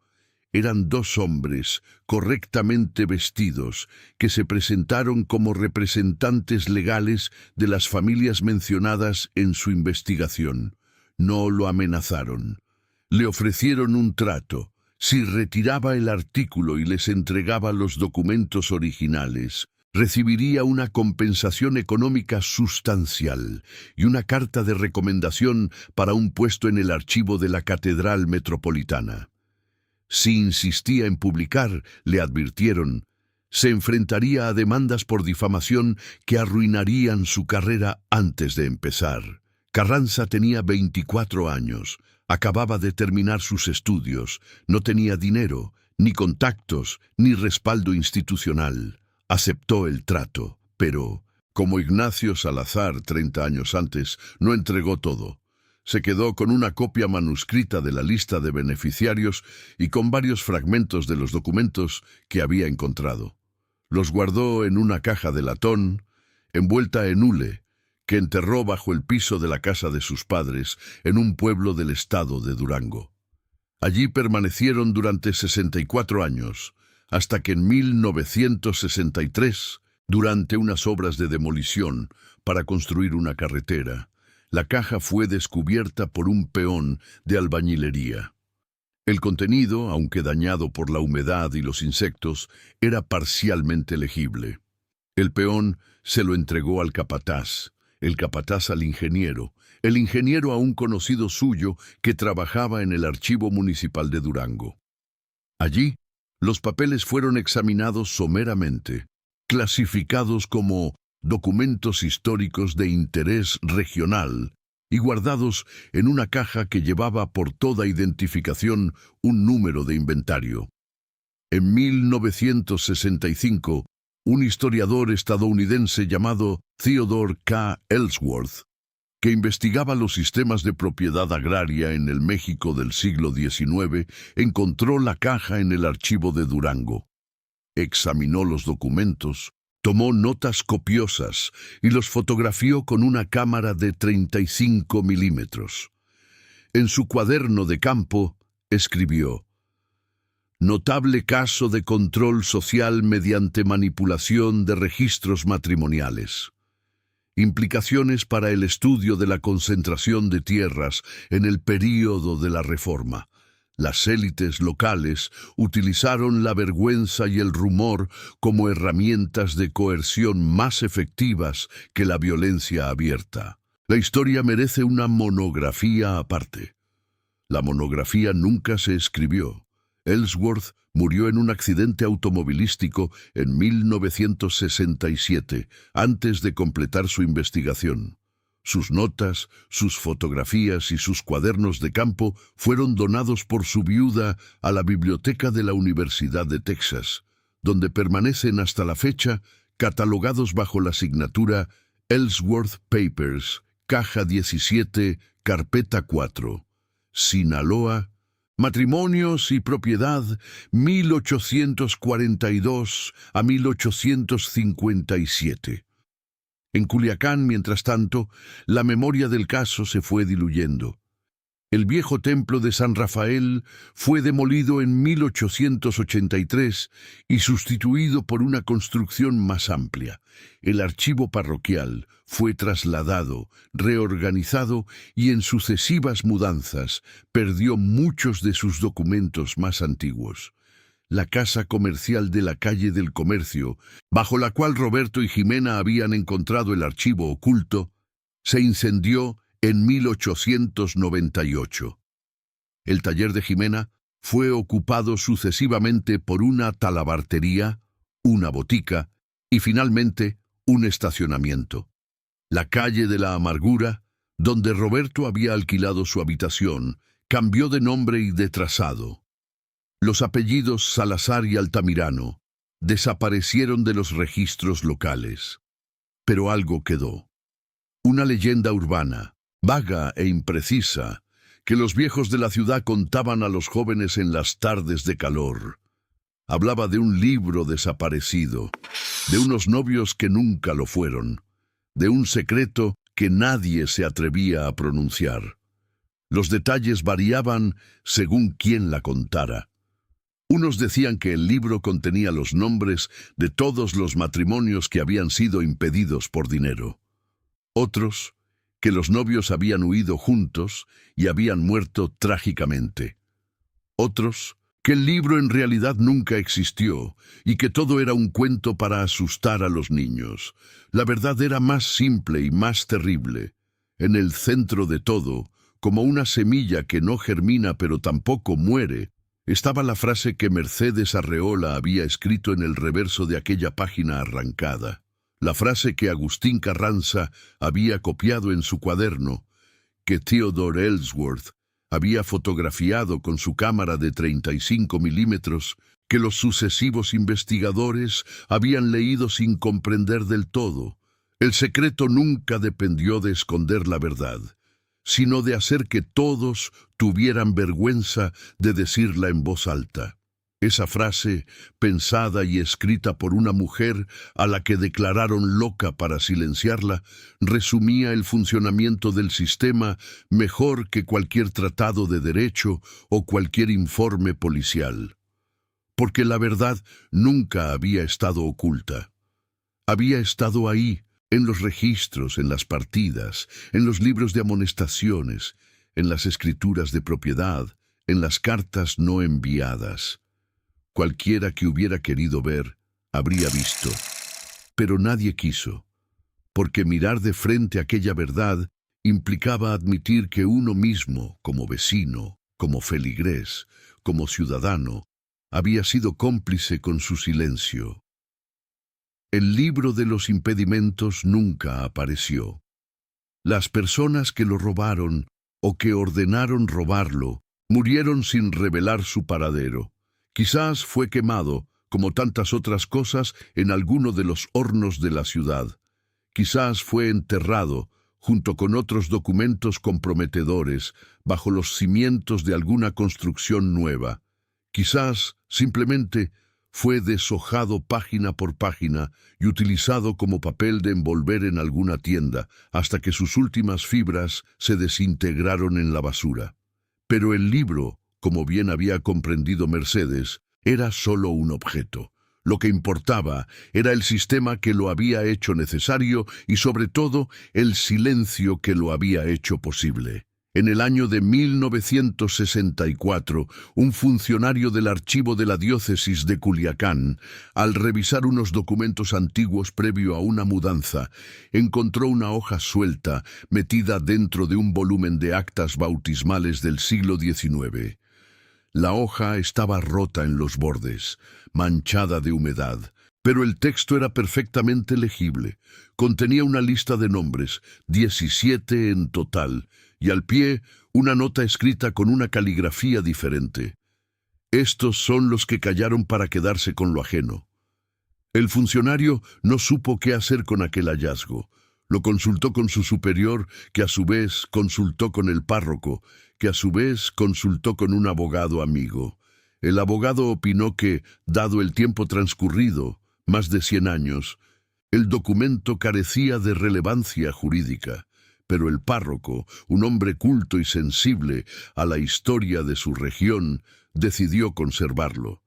Eran 2 hombres, correctamente vestidos, que se presentaron como representantes legales de las familias mencionadas en su investigación. No lo amenazaron. Le ofrecieron un trato. Si retiraba el artículo y les entregaba los documentos originales, recibiría una compensación económica sustancial y una carta de recomendación para un puesto en el archivo de la Catedral Metropolitana. Si insistía en publicar, le advirtieron, se enfrentaría a demandas por difamación que arruinarían su carrera antes de empezar. Carranza tenía 24 años. Acababa de terminar sus estudios, no tenía dinero, ni contactos, ni respaldo institucional. Aceptó el trato, pero, como Ignacio Salazar 30 años antes, no entregó todo. Se quedó con una copia manuscrita de la lista de beneficiarios y con varios fragmentos de los documentos que había encontrado. Los guardó en una caja de latón, envuelta en hule, que enterró bajo el piso de la casa de sus padres en un pueblo del estado de Durango. Allí permanecieron durante 64 años, hasta que en 1963, durante unas obras de demolición para construir una carretera, la caja fue descubierta por un peón de albañilería. El contenido, aunque dañado por la humedad y los insectos, era parcialmente legible. El peón se lo entregó al capataz, el capataz al ingeniero, el ingeniero a un conocido suyo que trabajaba en el Archivo Municipal de Durango. Allí, los papeles fueron examinados someramente, clasificados como documentos históricos de interés regional y guardados en una caja que llevaba por toda identificación un número de inventario. En 1965, un historiador estadounidense llamado Theodore K. Ellsworth, que investigaba los sistemas de propiedad agraria en el México del siglo XIX, encontró la caja en el archivo de Durango. Examinó los documentos, tomó notas copiosas y los fotografió con una cámara de 35 milímetros. En su cuaderno de campo, escribió: notable caso de control social mediante manipulación de registros matrimoniales. Implicaciones para el estudio de la concentración de tierras en el período de la Reforma. Las élites locales utilizaron la vergüenza y el rumor como herramientas de coerción más efectivas que la violencia abierta. La historia merece una monografía aparte. La monografía nunca se escribió. Ellsworth murió en un accidente automovilístico en 1967, antes de completar su investigación. Sus notas, sus fotografías y sus cuadernos de campo fueron donados por su viuda a la biblioteca de la Universidad de Texas, donde permanecen hasta la fecha catalogados bajo la signatura Ellsworth Papers, Caja 17, Carpeta 4, Sinaloa, Matrimonios y Propiedad 1842 a 1857. En Culiacán, mientras tanto, la memoria del caso se fue diluyendo. El viejo templo de San Rafael fue demolido en 1883 y sustituido por una construcción más amplia. El archivo parroquial fue trasladado, reorganizado y en sucesivas mudanzas perdió muchos de sus documentos más antiguos. La casa comercial de la calle del Comercio, bajo la cual Roberto y Jimena habían encontrado el archivo oculto, se incendió en 1898. El taller de Jimena fue ocupado sucesivamente por una talabartería, una botica y finalmente un estacionamiento. La calle de la Amargura, donde Roberto había alquilado su habitación, cambió de nombre y de trazado. Los apellidos Salazar y Altamirano desaparecieron de los registros locales. Pero algo quedó. Una leyenda urbana, vaga e imprecisa, que los viejos de la ciudad contaban a los jóvenes en las tardes de calor. Hablaba de un libro desaparecido, de unos novios que nunca lo fueron, de un secreto que nadie se atrevía a pronunciar. Los detalles variaban según quién la contara. Unos decían que el libro contenía los nombres de todos los matrimonios que habían sido impedidos por dinero. Otros, que los novios habían huido juntos y habían muerto trágicamente. Otros, que el libro en realidad nunca existió y que todo era un cuento para asustar a los niños. La verdad era más simple y más terrible. En el centro de todo, como una semilla que no germina pero tampoco muere, estaba la frase que Mercedes Arreola había escrito en el reverso de aquella página arrancada. La frase que Agustín Carranza había copiado en su cuaderno, que Theodore Ellsworth había fotografiado con su cámara de 35 milímetros, que los sucesivos investigadores habían leído sin comprender del todo. El secreto nunca dependió de esconder la verdad, sino de hacer que todos tuvieran vergüenza de decirla en voz alta. Esa frase, pensada y escrita por una mujer a la que declararon loca para silenciarla, resumía el funcionamiento del sistema mejor que cualquier tratado de derecho o cualquier informe policial. Porque la verdad nunca había estado oculta. Había estado ahí, en los registros, en las partidas, en los libros de amonestaciones, en las escrituras de propiedad, en las cartas no enviadas. Cualquiera que hubiera querido ver, habría visto. Pero nadie quiso, porque mirar de frente aquella verdad implicaba admitir que uno mismo, como vecino, como feligrés, como ciudadano, había sido cómplice con su silencio. El libro de los impedimentos nunca apareció. Las personas que lo robaron o que ordenaron robarlo murieron sin revelar su paradero. Quizás fue quemado, como tantas otras cosas, en alguno de los hornos de la ciudad. Quizás fue enterrado, junto con otros documentos comprometedores, bajo los cimientos de alguna construcción nueva. Quizás, simplemente, fue deshojado página por página y utilizado como papel de envolver en alguna tienda, hasta que sus últimas fibras se desintegraron en la basura. Pero el libro, como bien había comprendido Mercedes, era solo un objeto. Lo que importaba era el sistema que lo había hecho necesario y, sobre todo, el silencio que lo había hecho posible. En el año de 1964, un funcionario del archivo de la diócesis de Culiacán, al revisar unos documentos antiguos previo a una mudanza, encontró una hoja suelta metida dentro de un volumen de actas bautismales del siglo XIX. La hoja estaba rota en los bordes, manchada de humedad, pero el texto era perfectamente legible. Contenía una lista de nombres, 17 en total, y al pie una nota escrita con una caligrafía diferente. Estos son los que callaron para quedarse con lo ajeno. El funcionario no supo qué hacer con aquel hallazgo. Lo consultó con su superior, que a su vez consultó con el párroco, que a su vez consultó con un abogado amigo. El abogado opinó que, dado el tiempo transcurrido, más de 100 años, el documento carecía de relevancia jurídica, Pero el párroco, un hombre culto y sensible a la historia de su región, decidió conservarlo.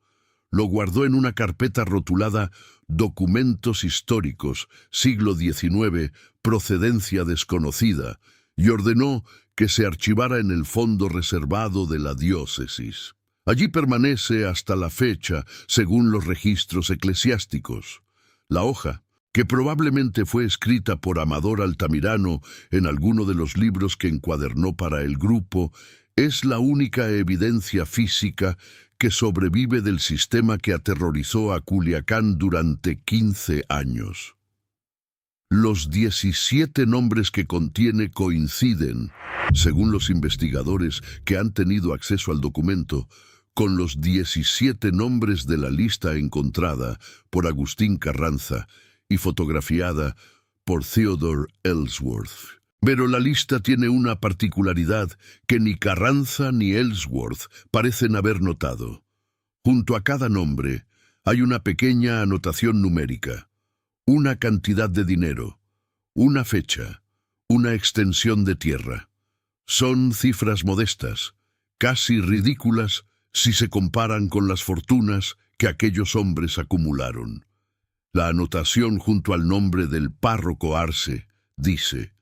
Lo guardó en una carpeta rotulada Documentos históricos, siglo XIX, procedencia desconocida, y ordenó que se archivara en el fondo reservado de la diócesis. Allí permanece hasta la fecha, según los registros eclesiásticos. La hoja, que probablemente fue escrita por Amador Altamirano en alguno de los libros que encuadernó para el grupo, es la única evidencia física que sobrevive del sistema que aterrorizó a Culiacán durante 15 años. Los 17 nombres que contiene coinciden, según los investigadores que han tenido acceso al documento, con los 17 nombres de la lista encontrada por Agustín Carranza y fotografiada por Theodore Ellsworth. Pero la lista tiene una particularidad que ni Carranza ni Ellsworth parecen haber notado. Junto a cada nombre hay una pequeña anotación numérica, una cantidad de dinero, una fecha, una extensión de tierra. Son cifras modestas, casi ridículas si se comparan con las fortunas que aquellos hombres acumularon. La anotación junto al nombre del párroco Arce dice: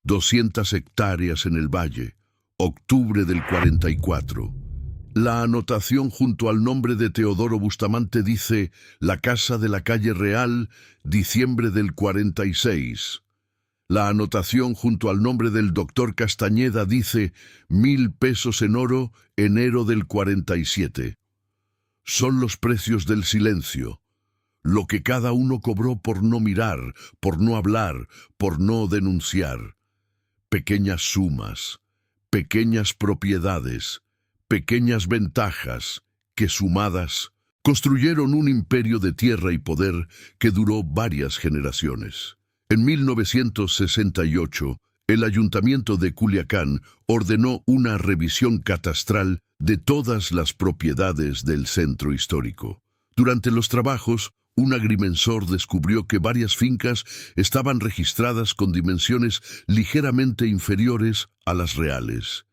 200 hectáreas en el valle, octubre del 44. La anotación junto al nombre de Teodoro Bustamante dice: la casa de la calle Real, diciembre del 46. La anotación junto al nombre del doctor Castañeda dice: 1,000 pesos en oro, enero del 47. Son los precios del silencio, lo que cada uno cobró por no mirar, por no hablar, por no denunciar. Pequeñas sumas, pequeñas propiedades, pequeñas ventajas que, sumadas, construyeron un imperio de tierra y poder que duró varias generaciones. En 1968, el Ayuntamiento de Culiacán ordenó una revisión catastral de todas las propiedades del centro histórico. Durante los trabajos, un agrimensor descubrió que varias fincas estaban registradas con dimensiones ligeramente inferiores a las reales,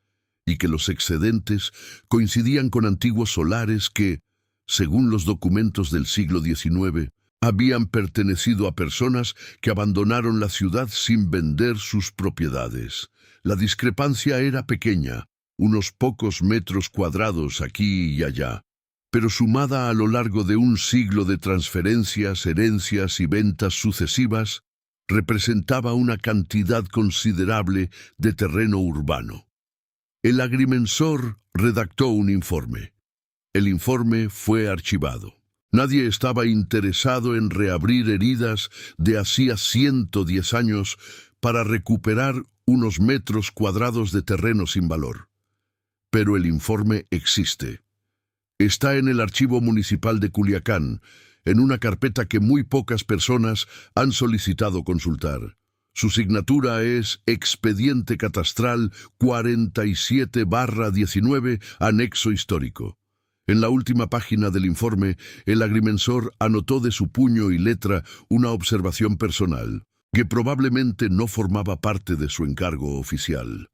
y que los excedentes coincidían con antiguos solares que, según los documentos del siglo XIX, habían pertenecido a personas que abandonaron la ciudad sin vender sus propiedades. La discrepancia era pequeña, unos pocos metros cuadrados aquí y allá, pero sumada a lo largo de un siglo de transferencias, herencias y ventas sucesivas, representaba una cantidad considerable de terreno urbano. El agrimensor redactó un informe. El informe fue archivado. Nadie estaba interesado en reabrir heridas de hacía 110 años para recuperar unos metros cuadrados de terreno sin valor. Pero el informe existe. Está en el Archivo Municipal de Culiacán, en una carpeta que muy pocas personas han solicitado consultar. Su signatura es Expediente Catastral 47/19, Anexo Histórico. En la última página del informe, el agrimensor anotó de su puño y letra una observación personal, que probablemente no formaba parte de su encargo oficial.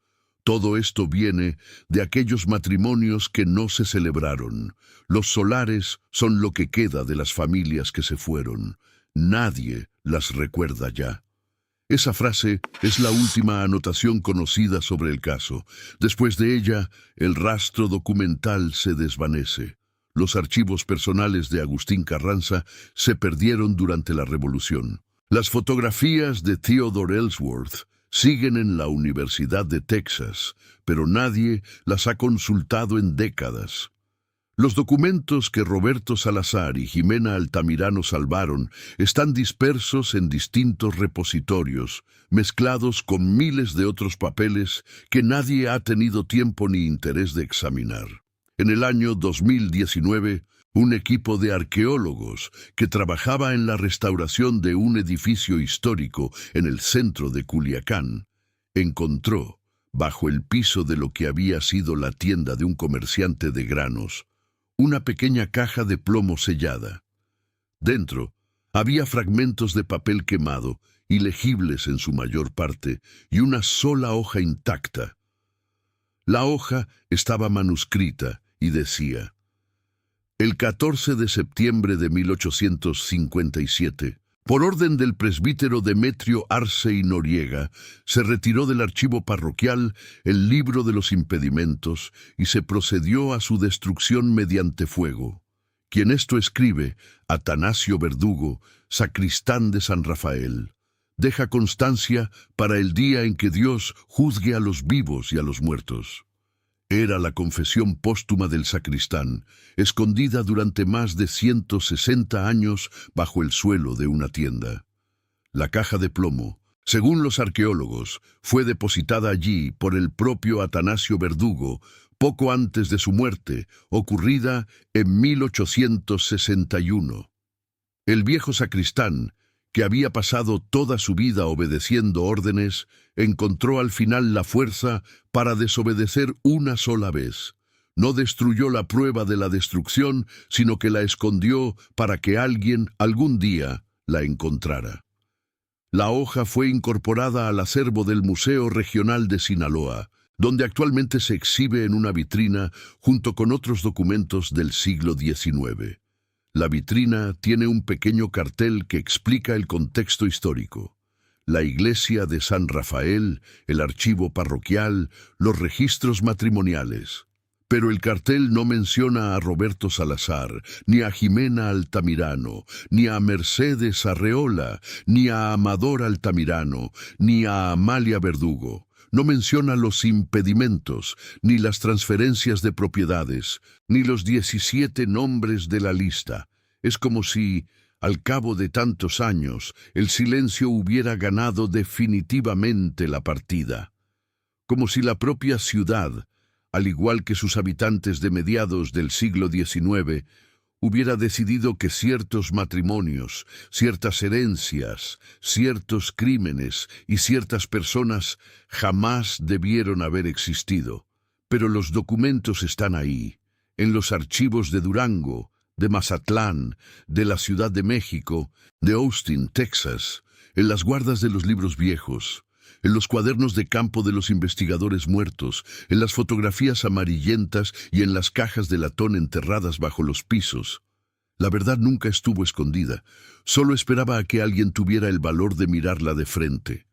Todo esto viene de aquellos matrimonios que no se celebraron. Los solares son lo que queda de las familias que se fueron. Nadie las recuerda ya. Esa frase es la última anotación conocida sobre el caso. Después de ella, el rastro documental se desvanece. Los archivos personales de Agustín Carranza se perdieron durante la Revolución. Las fotografías de Theodore Ellsworth siguen en la Universidad de Texas, pero nadie las ha consultado en décadas. Los documentos que Roberto Salazar y Jimena Altamirano salvaron están dispersos en distintos repositorios, mezclados con miles de otros papeles que nadie ha tenido tiempo ni interés de examinar. En el año 2019, un equipo de arqueólogos que trabajaba en la restauración de un edificio histórico en el centro de Culiacán encontró, bajo el piso de lo que había sido la tienda de un comerciante de granos, una pequeña caja de plomo sellada. Dentro Había fragmentos de papel quemado, ilegibles en su mayor parte, y una sola hoja intacta. La hoja estaba manuscrita y decía: el 14 de septiembre de 1857, por orden del presbítero Demetrio Arce y Noriega, se retiró del archivo parroquial el libro de los impedimentos y se procedió a su destrucción mediante fuego. Quien esto escribe, Atanasio Verdugo, sacristán de San Rafael, deja constancia para el día en que Dios juzgue a los vivos y a los muertos. Era la confesión póstuma del sacristán, escondida durante más de 160 años bajo el suelo de una tienda. La caja de plomo, según los arqueólogos, fue depositada allí por el propio Atanasio Verdugo poco antes de su muerte, ocurrida en 1861. El viejo sacristán, que había pasado toda su vida obedeciendo órdenes, encontró al final la fuerza para desobedecer una sola vez. No destruyó la prueba de la destrucción, sino que la escondió para que alguien, algún día, la encontrara. La hoja fue incorporada al acervo del Museo Regional de Sinaloa, donde actualmente se exhibe en una vitrina junto con otros documentos del siglo XIX. La vitrina tiene un pequeño cartel que explica el contexto histórico: la iglesia de San Rafael, el archivo parroquial, los registros matrimoniales. Pero el cartel no menciona a Roberto Salazar, ni a Jimena Altamirano, ni a Mercedes Arreola, ni a Amador Altamirano, ni a Amalia Verdugo. No menciona los impedimentos, ni las transferencias de propiedades, ni los 17 nombres de la lista. Es como si, al cabo de tantos años, el silencio hubiera ganado definitivamente la partida. Como si la propia ciudad, al igual que sus habitantes de mediados del siglo XIX, hubiera decidido que ciertos matrimonios, ciertas herencias, ciertos crímenes y ciertas personas jamás debieron haber existido. Pero los documentos están ahí, en los archivos de Durango, de Mazatlán, de la Ciudad de México, de Austin, Texas, en las guardas de los libros viejos, en los cuadernos de campo de los investigadores muertos, en las fotografías amarillentas y en las cajas de latón enterradas bajo los pisos. La verdad nunca estuvo escondida, solo esperaba a que alguien tuviera el valor de mirarla de frente.